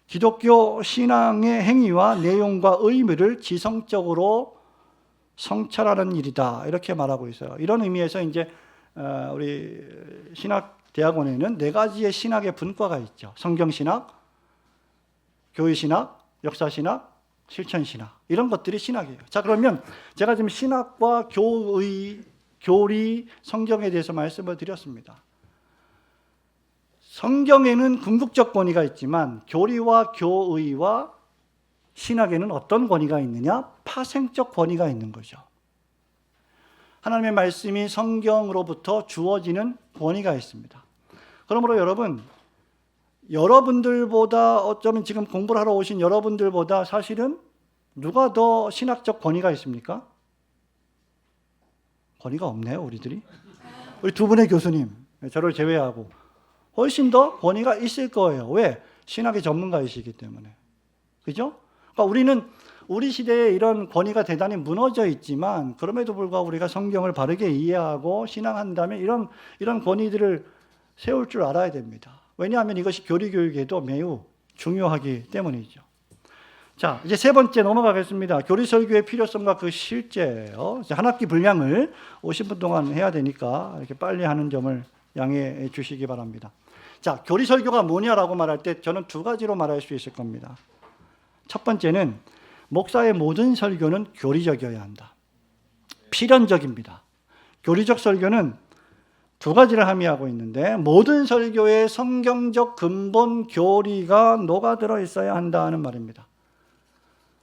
기독교 신앙의 행위와 내용과 의미를 지성적으로 성찰하는 일이다, 이렇게 말하고 있어요. 이런 의미에서 이제 우리 신학대학원에는 4가지의 신학의 분과가 있죠. 성경신학, 교회신학, 역사신학, 실천신학. 이런 것들이 신학이에요. 자, 그러면 제가 지금 신학과 교리, 성경에 대해서 말씀을 드렸습니다. 성경에는 궁극적 권위가 있지만 교리와 교의와 신학에는 어떤 권위가 있느냐? 파생적 권위가 있는 거죠. 하나님의 말씀이 성경으로부터 주어지는 권위가 있습니다. 그러므로 여러분들보다 어쩌면 지금 공부를 하러 오신 여러분들보다 사실은 누가 더 신학적 권위가 있습니까? 권위가 없네요, 우리들이. 우리 두 분의 교수님, 저를 제외하고 훨씬 더 권위가 있을 거예요. 왜? 신학의 전문가이시기 때문에. 그죠? 그러니까 우리는 우리 시대에 이런 권위가 대단히 무너져 있지만 그럼에도 불구하고 우리가 성경을 바르게 이해하고 신앙한다면 이런 권위들을 세울 줄 알아야 됩니다. 왜냐하면 이것이 교리교육에도 매우 중요하기 때문이죠. 자, 이제 세 번째 넘어가겠습니다. 교리 설교의 필요성과 그 실제예요. 한 학기 분량을 50분 동안 해야 되니까 이렇게 빨리 하는 점을 양해해 주시기 바랍니다. 자, 교리 설교가 뭐냐라고 말할 때 저는 두 가지로 말할 수 있을 겁니다. 첫 번째는 목사의 모든 설교는 교리적이어야 한다. 필연적입니다. 교리적 설교는 두 가지를 함의하고 있는데 모든 설교에 성경적 근본 교리가 녹아들어 있어야 한다는 말입니다.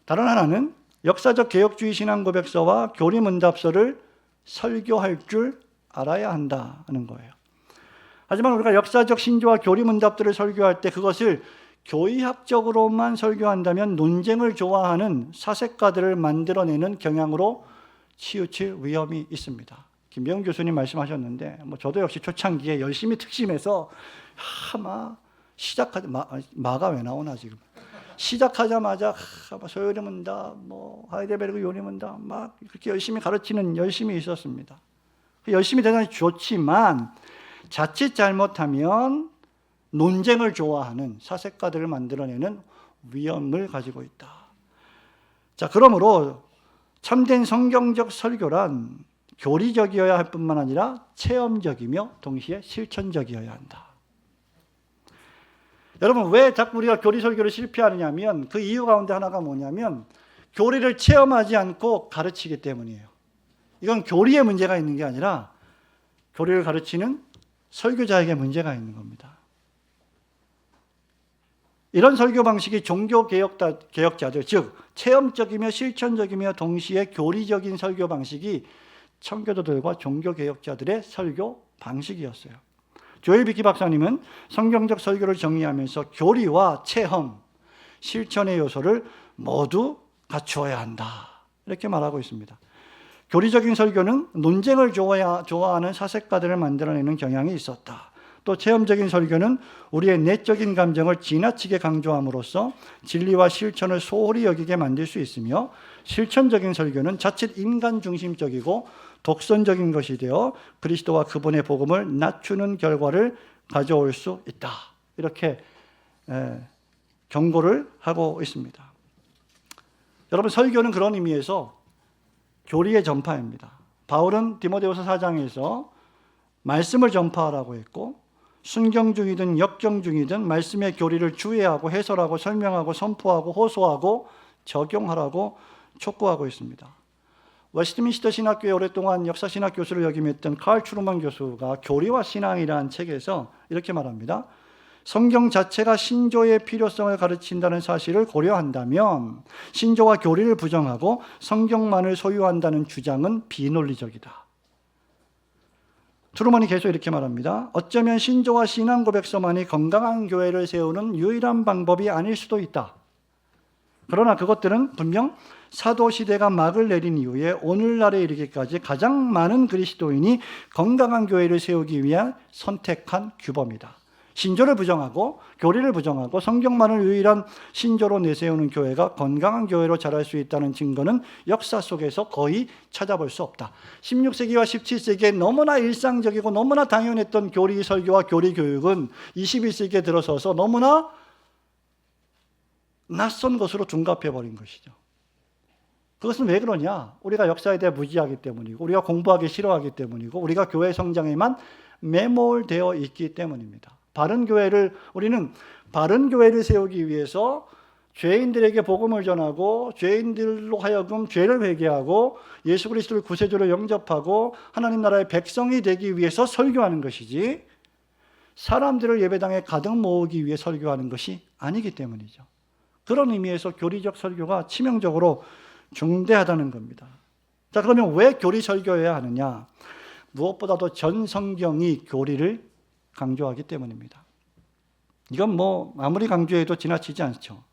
다른 하나는 역사적 개혁주의 신앙고백서와 교리문답서를 설교할 줄 알아야 한다는 거예요. 하지만 우리가 역사적 신조와 교리문답들을 설교할 때 그것을 교의학적으로만 설교한다면 논쟁을 좋아하는 사색가들을 만들어내는 경향으로 치우칠 위험이 있습니다. 김병훈 교수님 말씀하셨는데 저도 역시 초창기에 열심히 특심해서 마가 왜 나오나 지금 시작하자마자 소요리 문답, 하이델베르그 요리 문답 막 그렇게 열심히 가르치는 열심히 있었습니다. 열심히 대단히 좋지만 자칫 잘못하면 논쟁을 좋아하는 사색가들을 만들어내는 위험을 가지고 있다. 자, 그러므로 참된 성경적 설교란 교리적이어야 할 뿐만 아니라 체험적이며 동시에 실천적이어야 한다. 여러분, 왜 자꾸 우리가 교리 설교를 실패하느냐 하면 그 이유 가운데 하나가 뭐냐면 교리를 체험하지 않고 가르치기 때문이에요. 이건 교리에 문제가 있는 게 아니라 교리를 가르치는 설교자에게 문제가 있는 겁니다. 이런 설교 방식이 종교개혁자들, 즉 체험적이며 실천적이며 동시에 교리적인 설교 방식이 청교도들과 종교개혁자들의 설교 방식이었어요. 조엘 비키 박사님은 성경적 설교를 정의하면서 교리와 체험, 실천의 요소를 모두 갖추어야 한다. 이렇게 말하고 있습니다. 교리적인 설교는 논쟁을 좋아하는 사색가들을 만들어내는 경향이 있었다. 또 체험적인 설교는 우리의 내적인 감정을 지나치게 강조함으로써 진리와 실천을 소홀히 여기게 만들 수 있으며 실천적인 설교는 자칫 인간 중심적이고 독선적인 것이 되어 그리스도와 그분의 복음을 낮추는 결과를 가져올 수 있다. 이렇게 경고를 하고 있습니다. 여러분, 설교는 그런 의미에서 교리의 전파입니다. 바울은 디모데후서 4장에서 말씀을 전파하라고 했고 순경중이든 역경중이든 말씀의 교리를 주의하고 해설하고 설명하고 선포하고 호소하고 적용하라고 촉구하고 있습니다. 웨스트민스터 신학교에 오랫동안 역사신학 교수를 역임했던 칼 추르만 교수가 교리와 신앙이라는 책에서 이렇게 말합니다. 성경 자체가 신조의 필요성을 가르친다는 사실을 고려한다면 신조와 교리를 부정하고 성경만을 소유한다는 주장은 비논리적이다. 트루먼이 계속 이렇게 말합니다. 어쩌면 신조와 신앙 고백서만이 건강한 교회를 세우는 유일한 방법이 아닐 수도 있다. 그러나 그것들은 분명 사도시대가 막을 내린 이후에 오늘날에 이르기까지 가장 많은 그리스도인이 건강한 교회를 세우기 위한 선택한 규범이다. 신조를 부정하고 교리를 부정하고 성경만을 유일한 신조로 내세우는 교회가 건강한 교회로 자랄 수 있다는 증거는 역사 속에서 거의 찾아볼 수 없다. 16세기와 17세기에 너무나 일상적이고 너무나 당연했던 교리 설교와 교리 교육은 21세기에 들어서서 너무나 낯선 것으로 둔갑해버린 것이죠. 그것은 왜 그러냐? 우리가 역사에 대해 무지하기 때문이고 우리가 공부하기 싫어하기 때문이고 우리가 교회 성장에만 매몰되어 있기 때문입니다. 우리는 바른 교회를 세우기 위해서 죄인들에게 복음을 전하고 죄인들로 하여금 죄를 회개하고 예수 그리스도를 구세주로 영접하고 하나님 나라의 백성이 되기 위해서 설교하는 것이지 사람들을 예배당에 가득 모으기 위해 설교하는 것이 아니기 때문이죠. 그런 의미에서 교리적 설교가 치명적으로 중대하다는 겁니다. 자, 그러면 왜 교리 설교해야 하느냐? 무엇보다도 전 성경이 교리를 강조하기 때문입니다. 이건 뭐 아무리 강조해도 지나치지 않죠.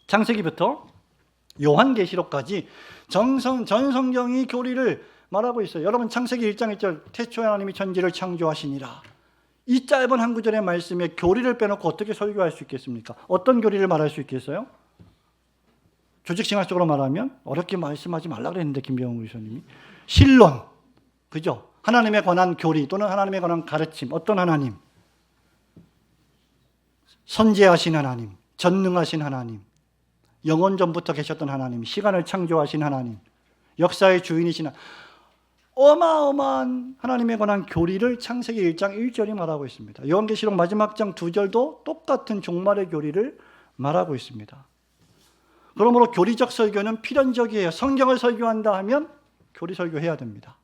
창세기부터 요한계시록까지 전 성경이 교리를 말하고 있어요. 여러분 창세기 1장 1절 태초에 하나님이 천지를 창조하시니라. 이 짧은 한 구절의 말씀에 교리를 빼놓고 어떻게 설교할 수 있겠습니까? 어떤 교리를 말할 수 있겠어요? 조직생활적으로 말하면 어렵게 말씀하지 말라 그랬는데 김병훈 교수님이 신론, 그죠? 하나님에 관한 교리 또는 하나님에 관한 가르침. 어떤 하나님? 선지하신 하나님, 전능하신 하나님, 영원 전부터 계셨던 하나님, 시간을 창조하신 하나님, 역사의 주인이신 하나님. 어마어마한 하나님에 관한 교리를 창세기 1장 1절이 말하고 있습니다. 요한계시록 마지막 장 2절도 똑같은 종말의 교리를 말하고 있습니다. 그러므로 교리적 설교는 필연적이에요. 성경을 설교한다 하면 교리 설교해야 됩니다.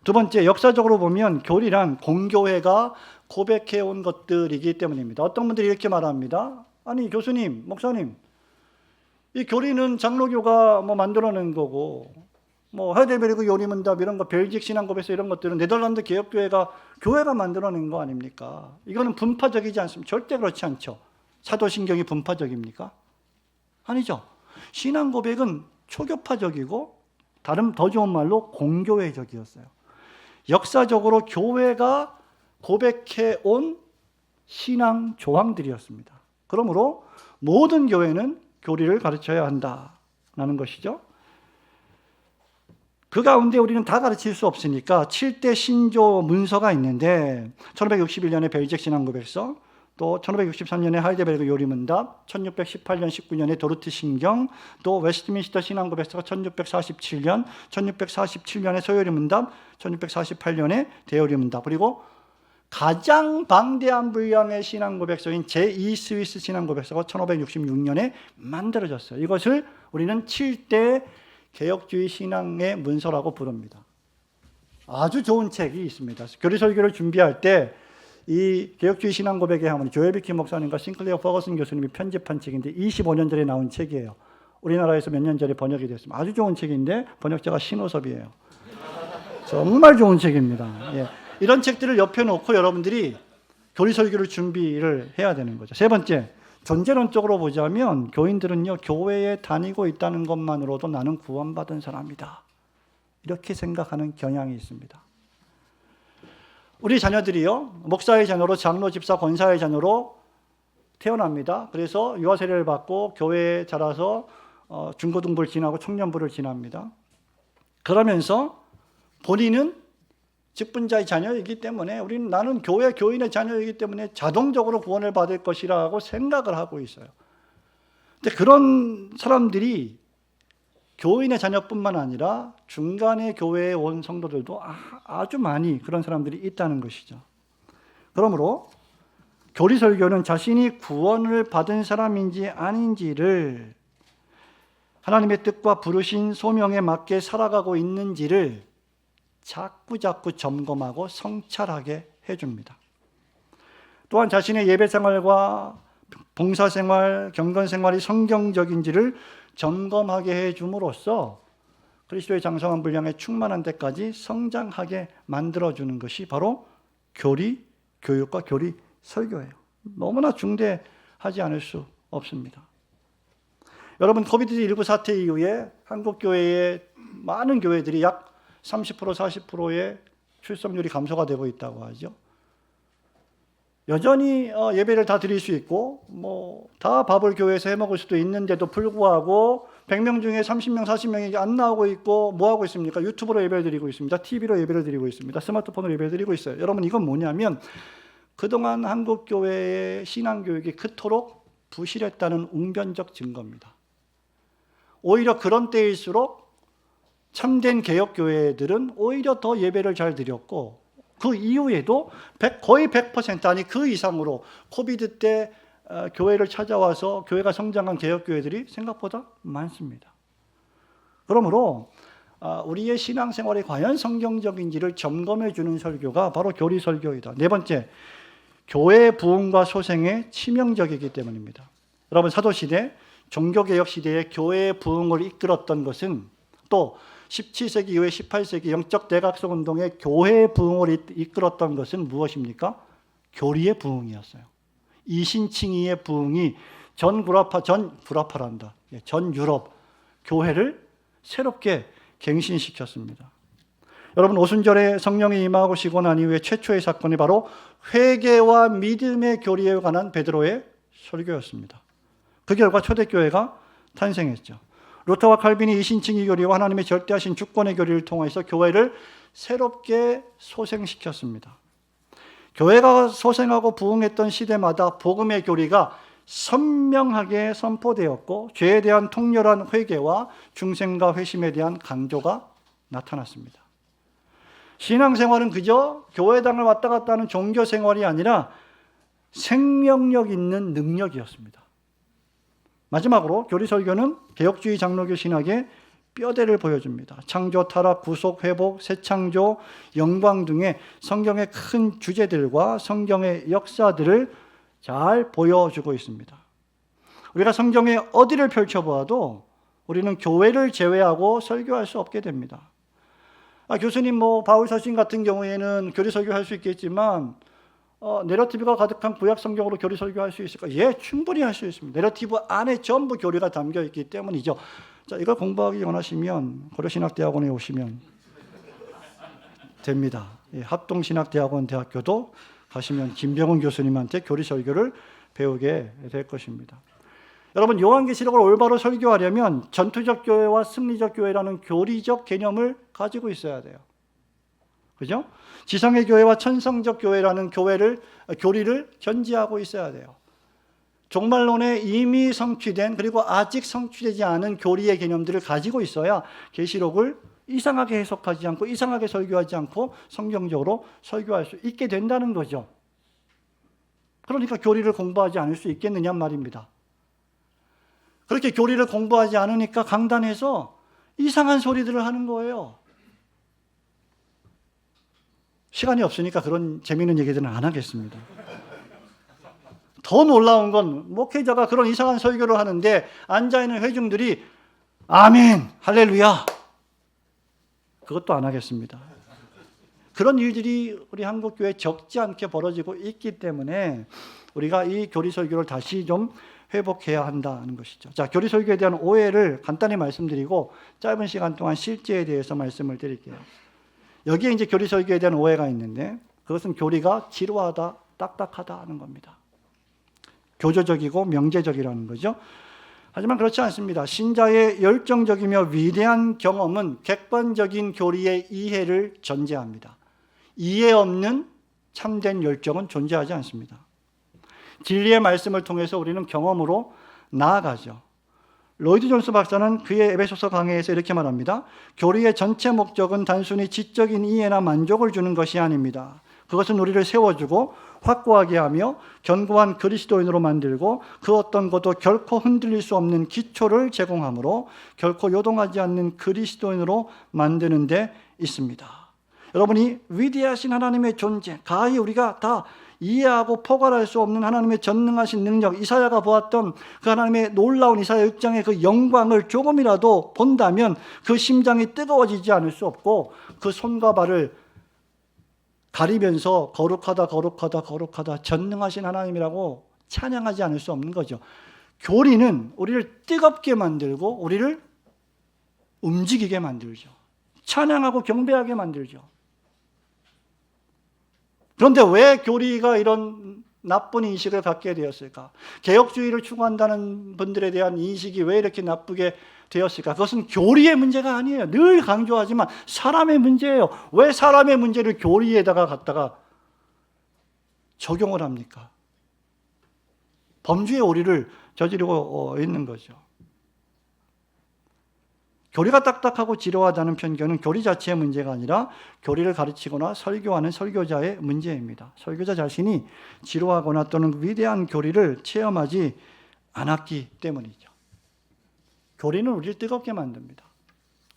두 번째, 역사적으로 보면 교리란 공교회가 고백해온 것들이기 때문입니다. 어떤 분들이 이렇게 말합니다. 아니 교수님, 목사님, 이 교리는 장로교가 만들어낸 거고 하이델베르그 요리문답 이런 거, 벨직 신앙고백서 이런 것들은 네덜란드 개혁교회가 교회가 만들어낸 거 아닙니까? 이거는 분파적이지 않습니다. 절대 그렇지 않죠. 사도신경이 분파적입니까? 아니죠. 신앙고백은 초교파적이고 다른 더 좋은 말로 공교회적이었어요. 역사적으로 교회가 고백해온 신앙 조항들이었습니다. 그러므로 모든 교회는 교리를 가르쳐야 한다는 것이죠. 그 가운데 우리는 다 가르칠 수 없으니까 7대 신조 문서가 있는데 1561년에 벨직 신앙고백서, 또 1563년에 하이델베르그 요리문답, 1618년 19년에 도르트 신경, 또 웨스트민스터 신앙고백서가 1647년, 1647년에 소요리문답, 1648년에 대요리문답, 그리고 가장 방대한 분량의 신앙고백서인 제2 스위스 신앙고백서가 1566년에 만들어졌어요. 이것을 우리는 7대 개혁주의 신앙의 문서라고 부릅니다. 아주 좋은 책이 있습니다. 교리설교를 준비할 때 이 개혁주의 신앙고백의 하모니 조엘 비키 목사님과 싱클레어 퍼거슨 교수님이 편집한 책인데 25년 전에 나온 책이에요. 우리나라에서 몇 년 전에 번역이 됐습니다. 아주 좋은 책인데 번역자가 신호섭이에요. 정말 좋은 책입니다. 예. 이런 책들을 옆에 놓고 여러분들이 교리설교를 준비를 해야 되는 거죠. 세 번째, 존재론적으로 보자면 교인들은요, 교회에 다니고 있다는 것만으로도 나는 구원받은 사람이다, 이렇게 생각하는 경향이 있습니다. 우리 자녀들이요, 목사의 자녀로, 장로, 집사, 권사의 자녀로 태어납니다. 그래서 유아 세례를 받고 교회에 자라서 중고등부를 지나고 청년부를 지납니다. 그러면서 본인은 직분자의 자녀이기 때문에 나는 교회 교인의 자녀이기 때문에 자동적으로 구원을 받을 것이라고 생각을 하고 있어요. 근데 그런 사람들이 교인의 자녀뿐만 아니라 중간에 교회에 온 성도들도 아주 많이 그런 사람들이 있다는 것이죠. 그러므로 교리설교는 자신이 구원을 받은 사람인지 아닌지를, 하나님의 뜻과 부르신 소명에 맞게 살아가고 있는지를 자꾸 점검하고 성찰하게 해줍니다. 또한 자신의 예배생활과 봉사생활, 경건생활이 성경적인지를 점검하게 해줌으로써 그리스도의 장성한 분량에 충만한 데까지 성장하게 만들어주는 것이 바로 교리 교육과 교리 설교예요. 너무나 중대하지 않을 수 없습니다. 여러분, 코비드19 사태 이후에 한국 교회의 많은 교회들이 약 30% 40%의 출석률이 감소가 되고 있다고 하죠. 여전히 예배를 다 드릴 수 있고 다 밥을 교회에서 해먹을 수도 있는데도 불구하고 100명 중에 30명 40명이 안 나오고 있고 뭐 하고 있습니까? 유튜브로 예배를 드리고 있습니다. TV로 예배를 드리고 있습니다. 스마트폰으로 예배를 드리고 있어요. 여러분, 이건 뭐냐면 그동안 한국 교회의 신앙교육이 그토록 부실했다는 웅변적 증거입니다. 오히려 그런 때일수록 참된 개혁교회들은 오히려 더 예배를 잘 드렸고, 그 이후에도 거의 100% 아니 그 이상으로 코비드 때 교회를 찾아와서 교회가 성장한 개혁교회들이 생각보다 많습니다. 그러므로 우리의 신앙생활이 과연 성경적인지를 점검해 주는 설교가 바로 교리설교이다. 네 번째, 교회의 부흥과 소생에 치명적이기 때문입니다. 여러분, 사도시대, 종교개혁 시대에 교회의 부흥을 이끌었던 것은, 또 17세기 이후에 18세기 영적 대각성 운동의 교회의 부흥을 이끌었던 것은 무엇입니까? 교리의 부흥이었어요. 이신칭의의 부흥이 전 유럽 교회를 새롭게 갱신시켰습니다. 여러분, 오순절에 성령이 임하시고 난 이후에 최초의 사건이 바로 회개와 믿음의 교리에 관한 베드로의 설교였습니다. 그 결과 초대교회가 탄생했죠. 루터와 칼빈이 이신칭의 교리와 하나님의 절대하신 주권의 교리를 통해서 교회를 새롭게 소생시켰습니다. 교회가 소생하고 부흥했던 시대마다 복음의 교리가 선명하게 선포되었고, 죄에 대한 통렬한 회개와 중생과 회심에 대한 강조가 나타났습니다. 신앙생활은 그저 교회당을 왔다 갔다 하는 종교생활이 아니라 생명력 있는 능력이었습니다. 마지막으로 교리설교는 개혁주의 장로교 신학의 뼈대를 보여줍니다. 창조, 타락, 구속, 회복, 새창조, 영광 등의 성경의 큰 주제들과 성경의 역사들을 잘 보여주고 있습니다. 우리가 성경의 어디를 펼쳐보아도 우리는 교회를 제외하고 설교할 수 없게 됩니다. 교수님, 바울 서신 같은 경우에는 교리 설교할 수 있겠지만 내러티브가 가득한 구약 성경으로 교리 설교할 수 있을까? 예, 충분히 할 수 있습니다. 내러티브 안에 전부 교리가 담겨 있기 때문이죠. 자, 이걸 공부하기 원하시면 고려신학대학원에 오시면 됩니다. 예, 합동신학대학원 대학교도 가시면 김병훈 교수님한테 교리 설교를 배우게 될 것입니다. 여러분, 요한계시록을 올바로 설교하려면 전투적 교회와 승리적 교회라는 교리적 개념을 가지고 있어야 돼요. 그죠? 지성의 교회와 천성적 교회라는 교리를 견지하고 있어야 돼요. 종말론에 이미 성취된, 그리고 아직 성취되지 않은 교리의 개념들을 가지고 있어야 계시록을 이상하게 해석하지 않고 이상하게 설교하지 않고 성경적으로 설교할 수 있게 된다는 거죠. 그러니까 교리를 공부하지 않을 수 있겠느냐 말입니다. 그렇게 교리를 공부하지 않으니까 강단에서 이상한 소리들을 하는 거예요. 시간이 없으니까 그런 재미있는 얘기들은 안 하겠습니다. 더 놀라운 건 목회자가 그런 이상한 설교를 하는데 앉아있는 회중들이 아멘, 할렐루야, 그것도 안 하겠습니다. 그런 일들이 우리 한국교회에 적지 않게 벌어지고 있기 때문에 우리가 이 교리 설교를 다시 좀 회복해야 한다는 것이죠. 자, 교리 설교에 대한 오해를 간단히 말씀드리고 짧은 시간 동안 실제에 대해서 말씀을 드릴게요. 여기에 이제 교리 설교에 대한 오해가 있는데, 그것은 교리가 지루하다, 딱딱하다 하는 겁니다. 교조적이고 명제적이라는 거죠. 하지만 그렇지 않습니다. 신자의 열정적이며 위대한 경험은 객관적인 교리의 이해를 전제합니다. 이해 없는 참된 열정은 존재하지 않습니다. 진리의 말씀을 통해서 우리는 경험으로 나아가죠. 로이드 존스 박사는 그의 에베소서 강해에서 이렇게 말합니다. 교리의 전체 목적은 단순히 지적인 이해나 만족을 주는 것이 아닙니다. 그것은 우리를 세워주고 확고하게 하며 견고한 그리스도인으로 만들고 그 어떤 것도 결코 흔들릴 수 없는 기초를 제공하므로 결코 요동하지 않는 그리스도인으로 만드는 데 있습니다. 여러분이 위대하신 하나님의 존재, 가히 우리가 다 이해하고 포괄할 수 없는 하나님의 전능하신 능력, 이사야가 보았던 그 하나님의 놀라운 이사야 6장의 그 영광을 조금이라도 본다면 그 심장이 뜨거워지지 않을 수 없고 그 손과 발을 가리면서 거룩하다, 거룩하다, 거룩하다, 전능하신 하나님이라고 찬양하지 않을 수 없는 거죠. 교리는 우리를 뜨겁게 만들고 우리를 움직이게 만들죠. 찬양하고 경배하게 만들죠. 그런데 왜 교리가 이런 나쁜 인식을 갖게 되었을까? 개혁주의를 추구한다는 분들에 대한 인식이 왜 이렇게 나쁘게 되었을까? 그것은 교리의 문제가 아니에요. 늘 강조하지만 사람의 문제예요. 왜 사람의 문제를 교리에다가 갖다가 적용을 합니까? 범죄의 오리를 저지르고 있는 거죠. 교리가 딱딱하고 지루하다는 편견은 교리 자체의 문제가 아니라 교리를 가르치거나 설교하는 설교자의 문제입니다. 설교자 자신이 지루하거나 또는 위대한 교리를 체험하지 않았기 때문이죠. 교리는 우리를 뜨겁게 만듭니다.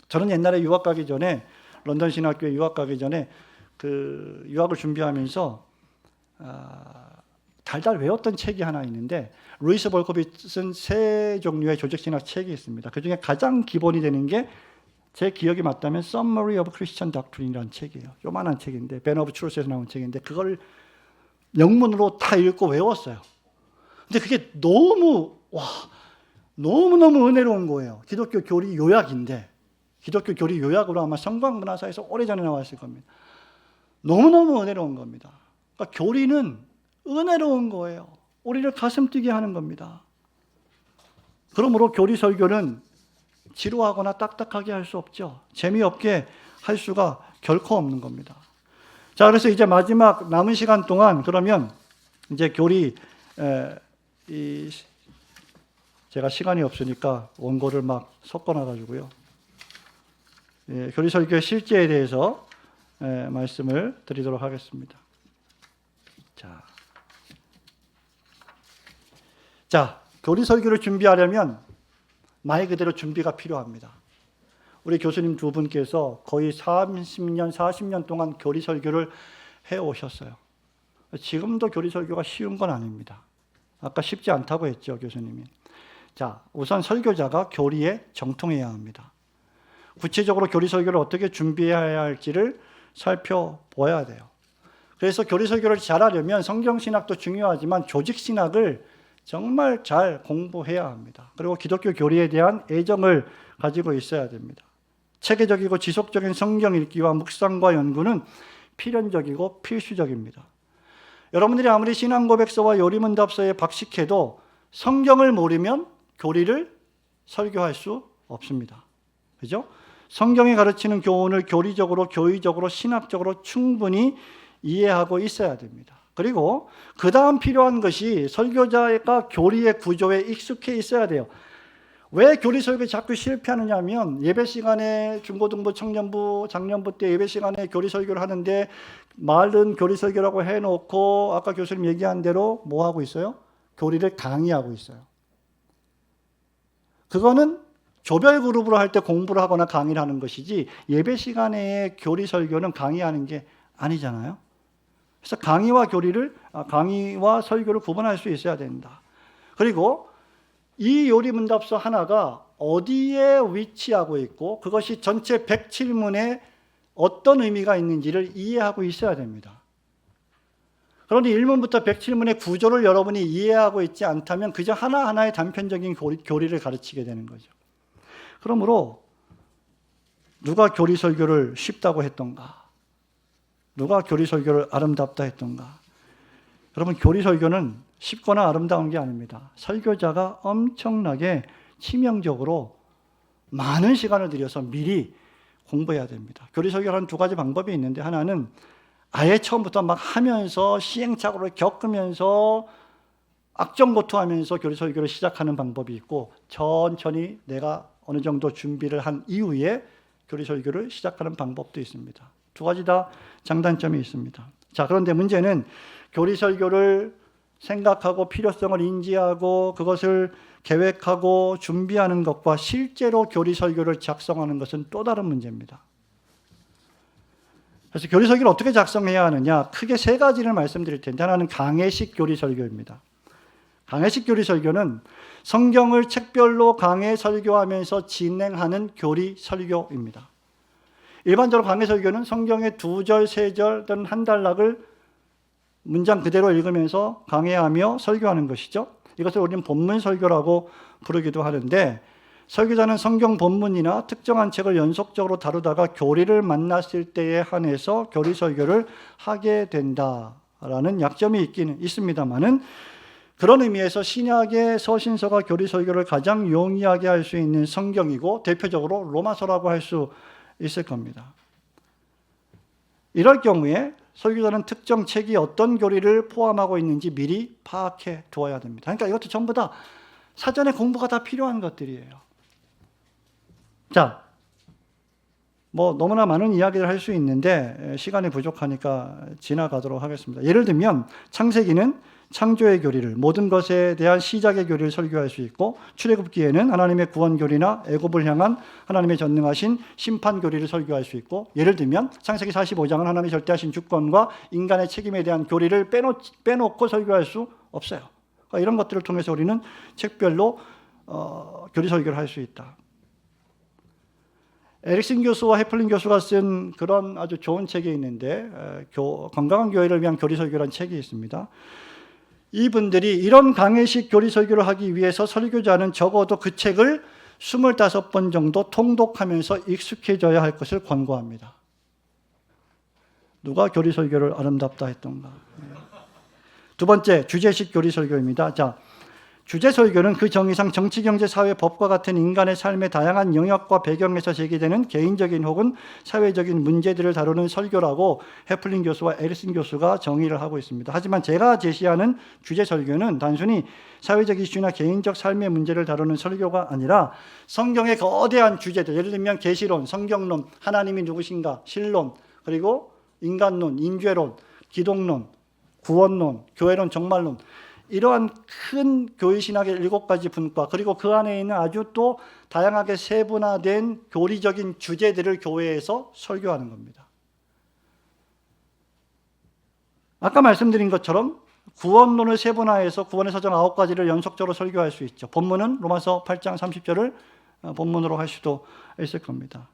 저는 옛날에 유학 가기 전에, 런던 신학교에 유학 가기 전에 그 유학을 준비하면서 달달 외웠던 책이 하나 있는데 루이스 볼코비 쓴 세 종류의 조직신학 책이 있습니다. 그중에 가장 기본이 되는 게 제 기억이 맞다면 Summary of Christian Doctrine이라는 책이에요. 요만한 책인데 Ben of Truth에서 나온 책인데 그걸 영문으로 다 읽고 외웠어요. 근데 그게 너무너무 은혜로운 거예요. 기독교 교리 요약인데 기독교 교리 요약으로 아마 성광문화사에서 오래전에 나왔을 겁니다. 너무너무 은혜로운 겁니다. 그러니까 교리는 은혜로운 거예요. 우리를 가슴 뛰게 하는 겁니다. 그러므로 교리 설교는 지루하거나 딱딱하게 할 수 없죠. 재미없게 할 수가 결코 없는 겁니다. 자, 그래서 이제 마지막 남은 시간 동안 그러면 이제 교리 제가 시간이 없으니까 원고를 막 섞어놔가지고요. 교리 설교의 실제에 대해서 말씀을 드리도록 하겠습니다. 자, 교리 설교를 준비하려면 말 그대로 준비가 필요합니다. 우리 교수님 두 분께서 거의 30년, 40년 동안 교리 설교를 해오셨어요. 지금도 교리 설교가 쉬운 건 아닙니다. 아까 쉽지 않다고 했죠, 교수님이. 자, 우선 설교자가 교리에 정통해야 합니다. 구체적으로 교리 설교를 어떻게 준비해야 할지를 살펴보아야 돼요. 그래서 교리 설교를 잘하려면 성경신학도 중요하지만 조직신학을 정말 잘 공부해야 합니다. 그리고 기독교 교리에 대한 애정을 가지고 있어야 됩니다. 체계적이고 지속적인 성경 읽기와 묵상과 연구는 필연적이고 필수적입니다. 여러분들이 아무리 신앙고백서와 요리문답서에 박식해도 성경을 모르면 교리를 설교할 수 없습니다. 그죠? 성경이 가르치는 교훈을 교리적으로, 교의적으로, 신학적으로 충분히 이해하고 있어야 됩니다. 그리고 그 다음 필요한 것이 설교자가 교리의 구조에 익숙해 있어야 돼요. 왜 교리 설교에 자꾸 실패하느냐 하면 예배 시간에 중고등부, 청년부, 장년부 때 예배 시간에 교리 설교를 하는데 말은 교리 설교라고 해놓고 아까 교수님 얘기한 대로 뭐 하고 있어요? 교리를 강의하고 있어요. 그거는 조별 그룹으로 할 때 공부를 하거나 강의를 하는 것이지 예배 시간에 교리 설교는 강의하는 게 아니잖아요. 그래서 강의와 설교를 구분할 수 있어야 된다. 그리고 이 요리문답서 하나가 어디에 위치하고 있고 그것이 전체 107문에 어떤 의미가 있는지를 이해하고 있어야 됩니다. 그런데 1문부터 107문의 구조를 여러분이 이해하고 있지 않다면 그저 하나하나의 단편적인 교리를 가르치게 되는 거죠. 그러므로 누가 교리 설교를 쉽다고 했던가? 누가 교리 설교를 아름답다 했던가? 여러분, 교리 설교는 쉽거나 아름다운 게 아닙니다. 설교자가 엄청나게 치명적으로 많은 시간을 들여서 미리 공부해야 됩니다. 교리 설교를 하는 두 가지 방법이 있는데 하나는 아예 처음부터 막 하면서 시행착오를 겪으면서 악정고투하면서 교리 설교를 시작하는 방법이 있고 천천히 내가 어느 정도 준비를 한 이후에 교리 설교를 시작하는 방법도 있습니다. 두 가지 다 장단점이 있습니다. 자, 그런데 문제는 교리 설교를 생각하고 필요성을 인지하고 그것을 계획하고 준비하는 것과 실제로 교리 설교를 작성하는 것은 또 다른 문제입니다. 그래서 교리 설교를 어떻게 작성해야 하느냐? 크게 세 가지를 말씀드릴 텐데 하나는 강해식 교리 설교입니다. 강해식 교리 설교는 성경을 책별로 강해 설교하면서 진행하는 교리 설교입니다. 일반적으로 강해 설교는 성경의 2절, 3절 또는 한 단락을 문장 그대로 읽으면서 강해하며 설교하는 것이죠. 이것을 우리는 본문 설교라고 부르기도 하는데 설교자는 성경 본문이나 특정한 책을 연속적으로 다루다가 교리를 만났을 때에 한해서 교리 설교를 하게 된다라는 약점이 있기는 있습니다만은 그런 의미에서 신약의 서신서가 교리 설교를 가장 용이하게 할 수 있는 성경이고 대표적으로 로마서라고 할 수 있을 겁니다. 이럴 경우에 설교자는 특정 책이 어떤 교리를 포함하고 있는지 미리 파악해 두어야 됩니다. 그러니까 이것도 전부 다 사전에 공부가 다 필요한 것들이에요. 자, 너무나 많은 이야기를 할 수 있는데 시간이 부족하니까 지나가도록 하겠습니다. 예를 들면 창세기는 창조의 교리를, 모든 것에 대한 시작의 교리를 설교할 수 있고, 출애굽기에는 하나님의 구원 교리나 애굽을 향한 하나님의 전능하신 심판 교리를 설교할 수 있고, 예를 들면 창세기 45장은 하나님의 절대하신 주권과 인간의 책임에 대한 교리를 빼놓고 설교할 수 없어요. 그러니까 이런 것들을 통해서 우리는 책별로 교리 설교를 할 수 있다. 에릭슨 교수와 해플린 교수가 쓴 그런 아주 좋은 책이 있는데, 건강한 교회를 위한 교리 설교라는 책이 있습니다. 이분들이 이런 강해식 교리 설교를 하기 위해서 설교자는 적어도 그 책을 25번 정도 통독하면서 익숙해져야 할 것을 권고합니다. 누가 교리 설교를 아름답다 했던가. 두 번째, 주제식 교리 설교입니다. 자, 주제 설교는 그 정의상 정치, 경제, 사회, 법과 같은 인간의 삶의 다양한 영역과 배경에서 제기되는 개인적인 혹은 사회적인 문제들을 다루는 설교라고 해플린 교수와 에릭슨 교수가 정의를 하고 있습니다. 하지만 제가 제시하는 주제 설교는 단순히 사회적 이슈나 개인적 삶의 문제를 다루는 설교가 아니라 성경의 거대한 주제들, 예를 들면 계시론, 성경론, 하나님이 누구신가, 신론, 그리고 인간론, 인죄론, 기독론, 구원론, 교회론, 종말론, 이러한 큰 교회신학의 7가지 분과, 그리고 그 안에 있는 아주 또 다양하게 세분화된 교리적인 주제들을 교회에서 설교하는 겁니다. 아까 말씀드린 것처럼 구원론을 세분화해서 구원의 서정 9가지를 연속적으로 설교할 수 있죠. 본문은 로마서 8장 30절을 본문으로 할 수도 있을 겁니다.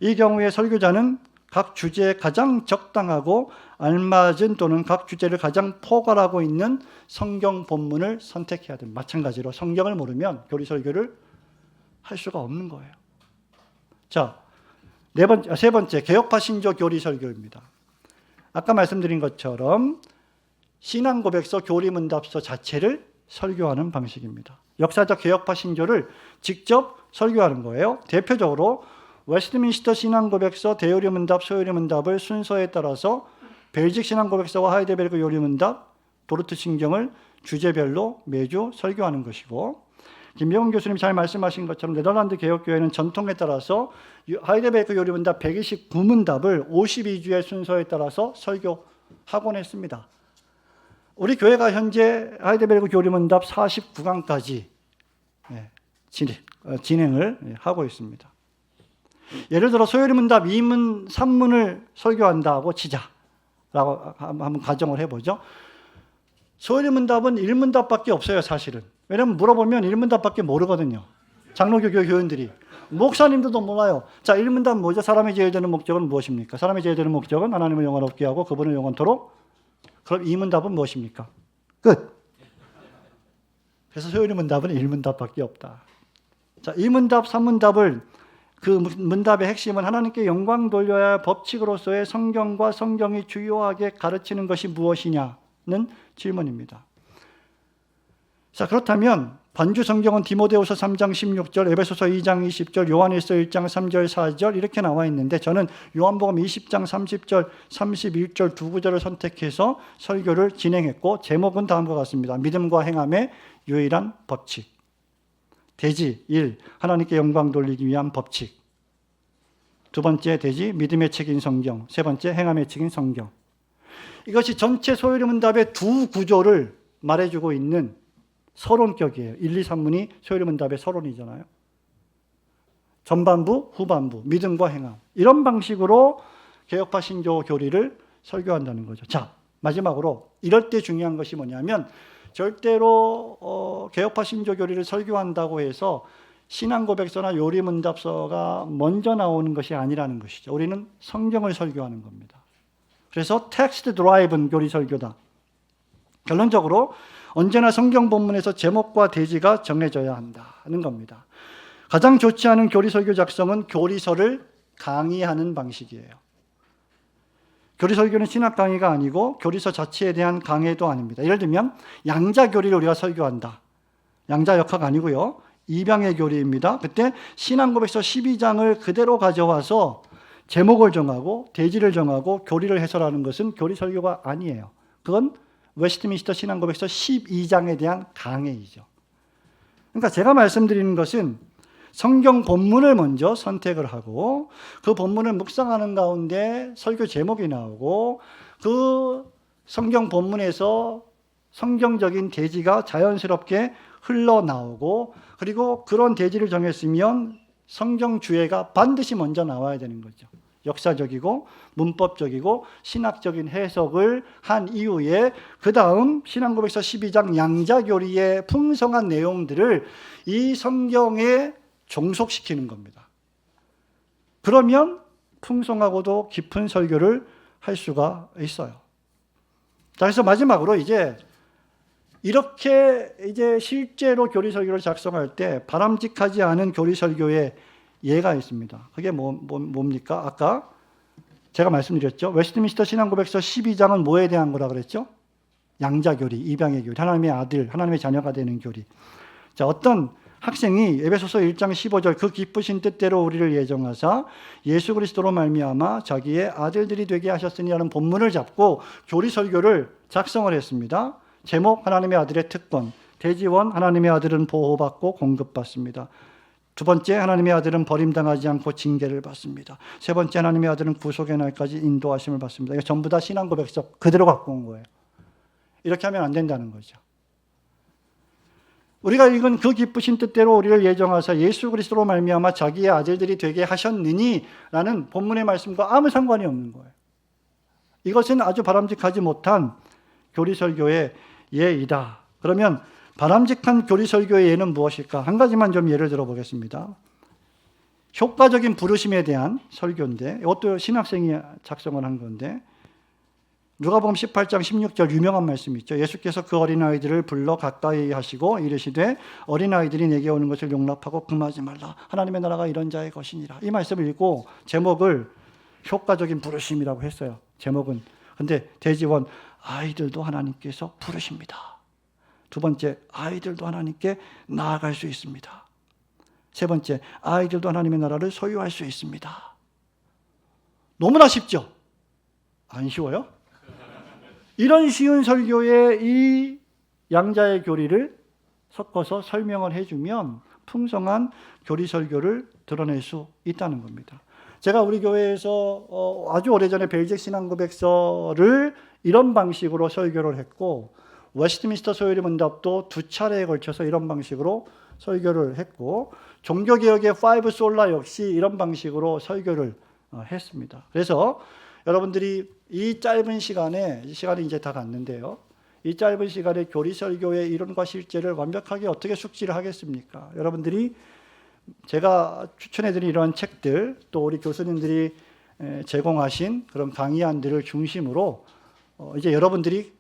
이 경우에 설교자는 각 주제에 가장 적당하고 알맞은 또는 각 주제를 가장 포괄하고 있는 성경 본문을 선택해야 됩니다. 마찬가지로 성경을 모르면 교리 설교를 할 수가 없는 거예요. 자, 세 번째, 개혁파 신조 교리 설교입니다. 아까 말씀드린 것처럼 신앙 고백서, 교리 문답서 자체를 설교하는 방식입니다. 역사적 개혁파 신조를 직접 설교하는 거예요. 대표적으로 웨스트민스터 신앙고백서, 대요리문답, 소요리문답을 순서에 따라서 벨직 신앙고백서와 하이델베르크 요리문답, 도르트 신경을 주제별로 매주 설교하는 것이고, 김병훈 교수님 잘 말씀하신 것처럼 네덜란드 개혁교회는 전통에 따라서 하이델베르크 요리문답 129문답을 52주의 순서에 따라서 설교하곤 했습니다. 우리 교회가 현재 하이델베르크 요리문답 49강까지 진행을 하고 있습니다. 예를 들어 소요리 문답 2문, 3문을 설교한다고 치자라고 한번 가정을 해보죠. 소요리 문답은 1문답밖에 없어요, 사실은. 왜냐하면 물어보면 1문답밖에 모르거든요. 장로교 교인들이. 목사님들도 몰라요. 자, 1문답 뭐죠? 사람이 제일 되는 목적은 무엇입니까? 사람이 제일 되는 목적은 하나님을 영원롭게 하고 그분을 영원토록. 그럼 2문답은 무엇입니까? 끝. 그래서 소요리 문답은 1문답밖에 없다. 자, 2문답, 3문답을 그 문답의 핵심은 하나님께 영광 돌려야 할 법칙으로서의 성경과 성경이 주요하게 가르치는 것이 무엇이냐는 질문입니다. 자, 그렇다면 반주 성경은 디모데후서 3장 16절, 에베소서 2장 20절, 요한일서 1장 3절, 4절 이렇게 나와 있는데, 저는 요한복음 20장 30절, 31절 두 구절을 선택해서 설교를 진행했고, 제목은 다음과 같습니다. 믿음과 행함의 유일한 법칙. 대지 1. 하나님께 영광 돌리기 위한 법칙. 두 번째 대지 믿음의 책인 성경. 세 번째 행함의 책인 성경. 이것이 전체 소요리 문답의 두 구조를 말해주고 있는 서론격이에요. 1, 2, 3문이 소요리 문답의 서론이잖아요. 전반부, 후반부, 믿음과 행함. 이런 방식으로 개혁파 신조 교리를 설교한다는 거죠. 자, 마지막으로 이럴 때 중요한 것이 뭐냐면, 절대로 개혁파 신조 교리를 설교한다고 해서 신앙고백서나 요리문답서가 먼저 나오는 것이 아니라는 것이죠. 우리는 성경을 설교하는 겁니다. 그래서 텍스트 드라이브는 교리 설교다. 결론적으로 언제나 성경 본문에서 제목과 대지가 정해져야 한다는 겁니다. 가장 좋지 않은 교리 설교 작성은 교리서를 강의하는 방식이에요. 교리 설교는 신학 강의가 아니고 교리서 자체에 대한 강해도 아닙니다. 예를 들면 양자 교리를 우리가 설교한다. 양자 역학 아니고요. 입양의 교리입니다. 그때 신앙고백서 12장을 그대로 가져와서 제목을 정하고 대지를 정하고 교리를 해설하는 것은 교리 설교가 아니에요. 그건 웨스트민스터 신앙고백서 12장에 대한 강해이죠. 그러니까 제가 말씀드리는 것은 성경 본문을 먼저 선택을 하고 그 본문을 묵상하는 가운데 설교 제목이 나오고 그 성경 본문에서 성경적인 대지가 자연스럽게 흘러나오고, 그리고 그런 대지를 정했으면 성경 주해가 반드시 먼저 나와야 되는 거죠. 역사적이고 문법적이고 신학적인 해석을 한 이후에 그 다음 신앙고백서 12장 양자교리의 풍성한 내용들을 이 성경에 종속시키는 겁니다. 그러면 풍성하고도 깊은 설교를 할 수가 있어요. 자, 그래서 마지막으로 이렇게 실제로 교리 설교를 작성할 때 바람직하지 않은 교리 설교의 예가 있습니다. 그게 뭡니까? 아까 제가 말씀드렸죠. 웨스트민스터 신앙고백서 12장은 뭐에 대한 거라 그랬죠? 양자교리, 입양의 교리, 하나님의 아들, 하나님의 자녀가 되는 교리. 자, 어떤 학생이 에베소서 1장 15절 그 기쁘신 뜻대로 우리를 예정하사 예수 그리스도로 말미암아 자기의 아들들이 되게 하셨으니라는 본문을 잡고 교리 설교를 작성을 했습니다. 제목 하나님의 아들의 특권, 대지원 하나님의 아들은 보호받고 공급받습니다. 두 번째, 하나님의 아들은 버림당하지 않고 징계를 받습니다. 세 번째, 하나님의 아들은 구속의 날까지 인도하심을 받습니다. 이거 전부 다 신앙고백서 그대로 갖고 온 거예요. 이렇게 하면 안 된다는 거죠. 우리가 읽은 그 기쁘신 뜻대로 우리를 예정하사 예수 그리스도로 말미암아 자기의 아들들이 되게 하셨느니 라는 본문의 말씀과 아무 상관이 없는 거예요. 이것은 아주 바람직하지 못한 교리 설교의 예이다. 그러면 바람직한 교리 설교의 예는 무엇일까? 한 가지만 좀 예를 들어 보겠습니다. 효과적인 부르심에 대한 설교인데, 이것도 신학생이 작성을 한 건데, 누가복음 18장 16절 유명한 말씀이 있죠. 예수께서 그 어린아이들을 불러 가까이 하시고 이르시되 어린아이들이 내게 오는 것을 용납하고 금하지 말라. 하나님의 나라가 이런 자의 것이니라. 이 말씀을 읽고 제목을 효과적인 부르심이라고 했어요. 제목은. 근데 대지원, 아이들도 하나님께서 부르십니다. 두 번째, 아이들도 하나님께 나아갈 수 있습니다. 세 번째, 아이들도 하나님의 나라를 소유할 수 있습니다. 너무나 쉽죠? 안 쉬워요? 이런 쉬운 설교에 이 양자의 교리를 섞어서 설명을 해주면 풍성한 교리 설교를 드러낼 수 있다는 겁니다. 제가 우리 교회에서 아주 오래전에 벨잭 신앙고백서를 이런 방식으로 설교를 했고, 웨스트민스터 소요리 문답도 2차례에 걸쳐서 이런 방식으로 설교를 했고, 종교개혁의 5 솔라 역시 이런 방식으로 설교를 했습니다. 그래서 여러분들이 이 짧은 시간에, 시간이 이제 다 갔는데요, 이 짧은 시간에 교리 설교의 이론과 실제를 완벽하게 어떻게 숙지를 하겠습니까? 여러분들이 제가 추천해드린 이런 책들, 또 우리 교수님들이 제공하신 그런 강의안들을 중심으로 이제 여러분들이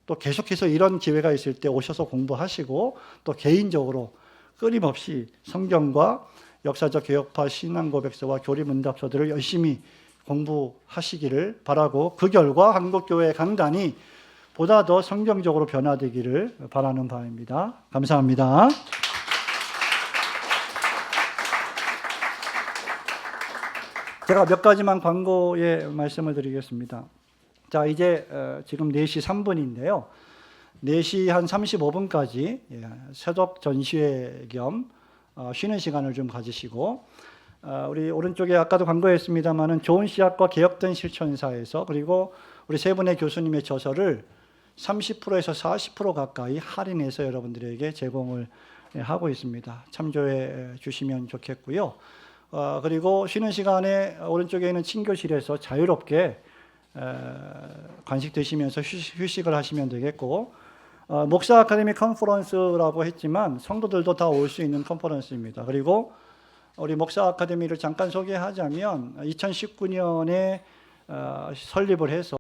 또 계속해서 이런 기회가 있을 때 오셔서 공부하시고, 또 개인적으로 끊임없이 성경과 역사적 개혁파 신앙고백서와 교리문답서들을 열심히 공부하시기를 바라고, 그 결과 한국교회 강단이 보다 더 성경적으로 변화되기를 바라는 바입니다. 감사합니다. 제가 몇 가지만 광고의 말씀을 드리겠습니다. 자, 이제 지금 4시 3분인데요. 4시 한 35분까지 세독 전시회 겸 쉬는 시간을 좀 가지시고, 우리 오른쪽에 아까도 광고했습니다마는 좋은 씨앗과 개혁된 실천사에서, 그리고 우리 세 분의 교수님의 저서를 30%에서 40% 가까이 할인해서 여러분들에게 제공을 하고 있습니다. 참조해 주시면 좋겠고요. 그리고 쉬는 시간에 오른쪽에 있는 친교실에서 자유롭게 간식 드시면서 휴식을 하시면 되겠고, 목사 아카데미 컨퍼런스라고 했지만 성도들도 다 올 수 있는 컨퍼런스입니다. 그리고 우리 목사 아카데미를 잠깐 소개하자면 2019년에 설립을 해서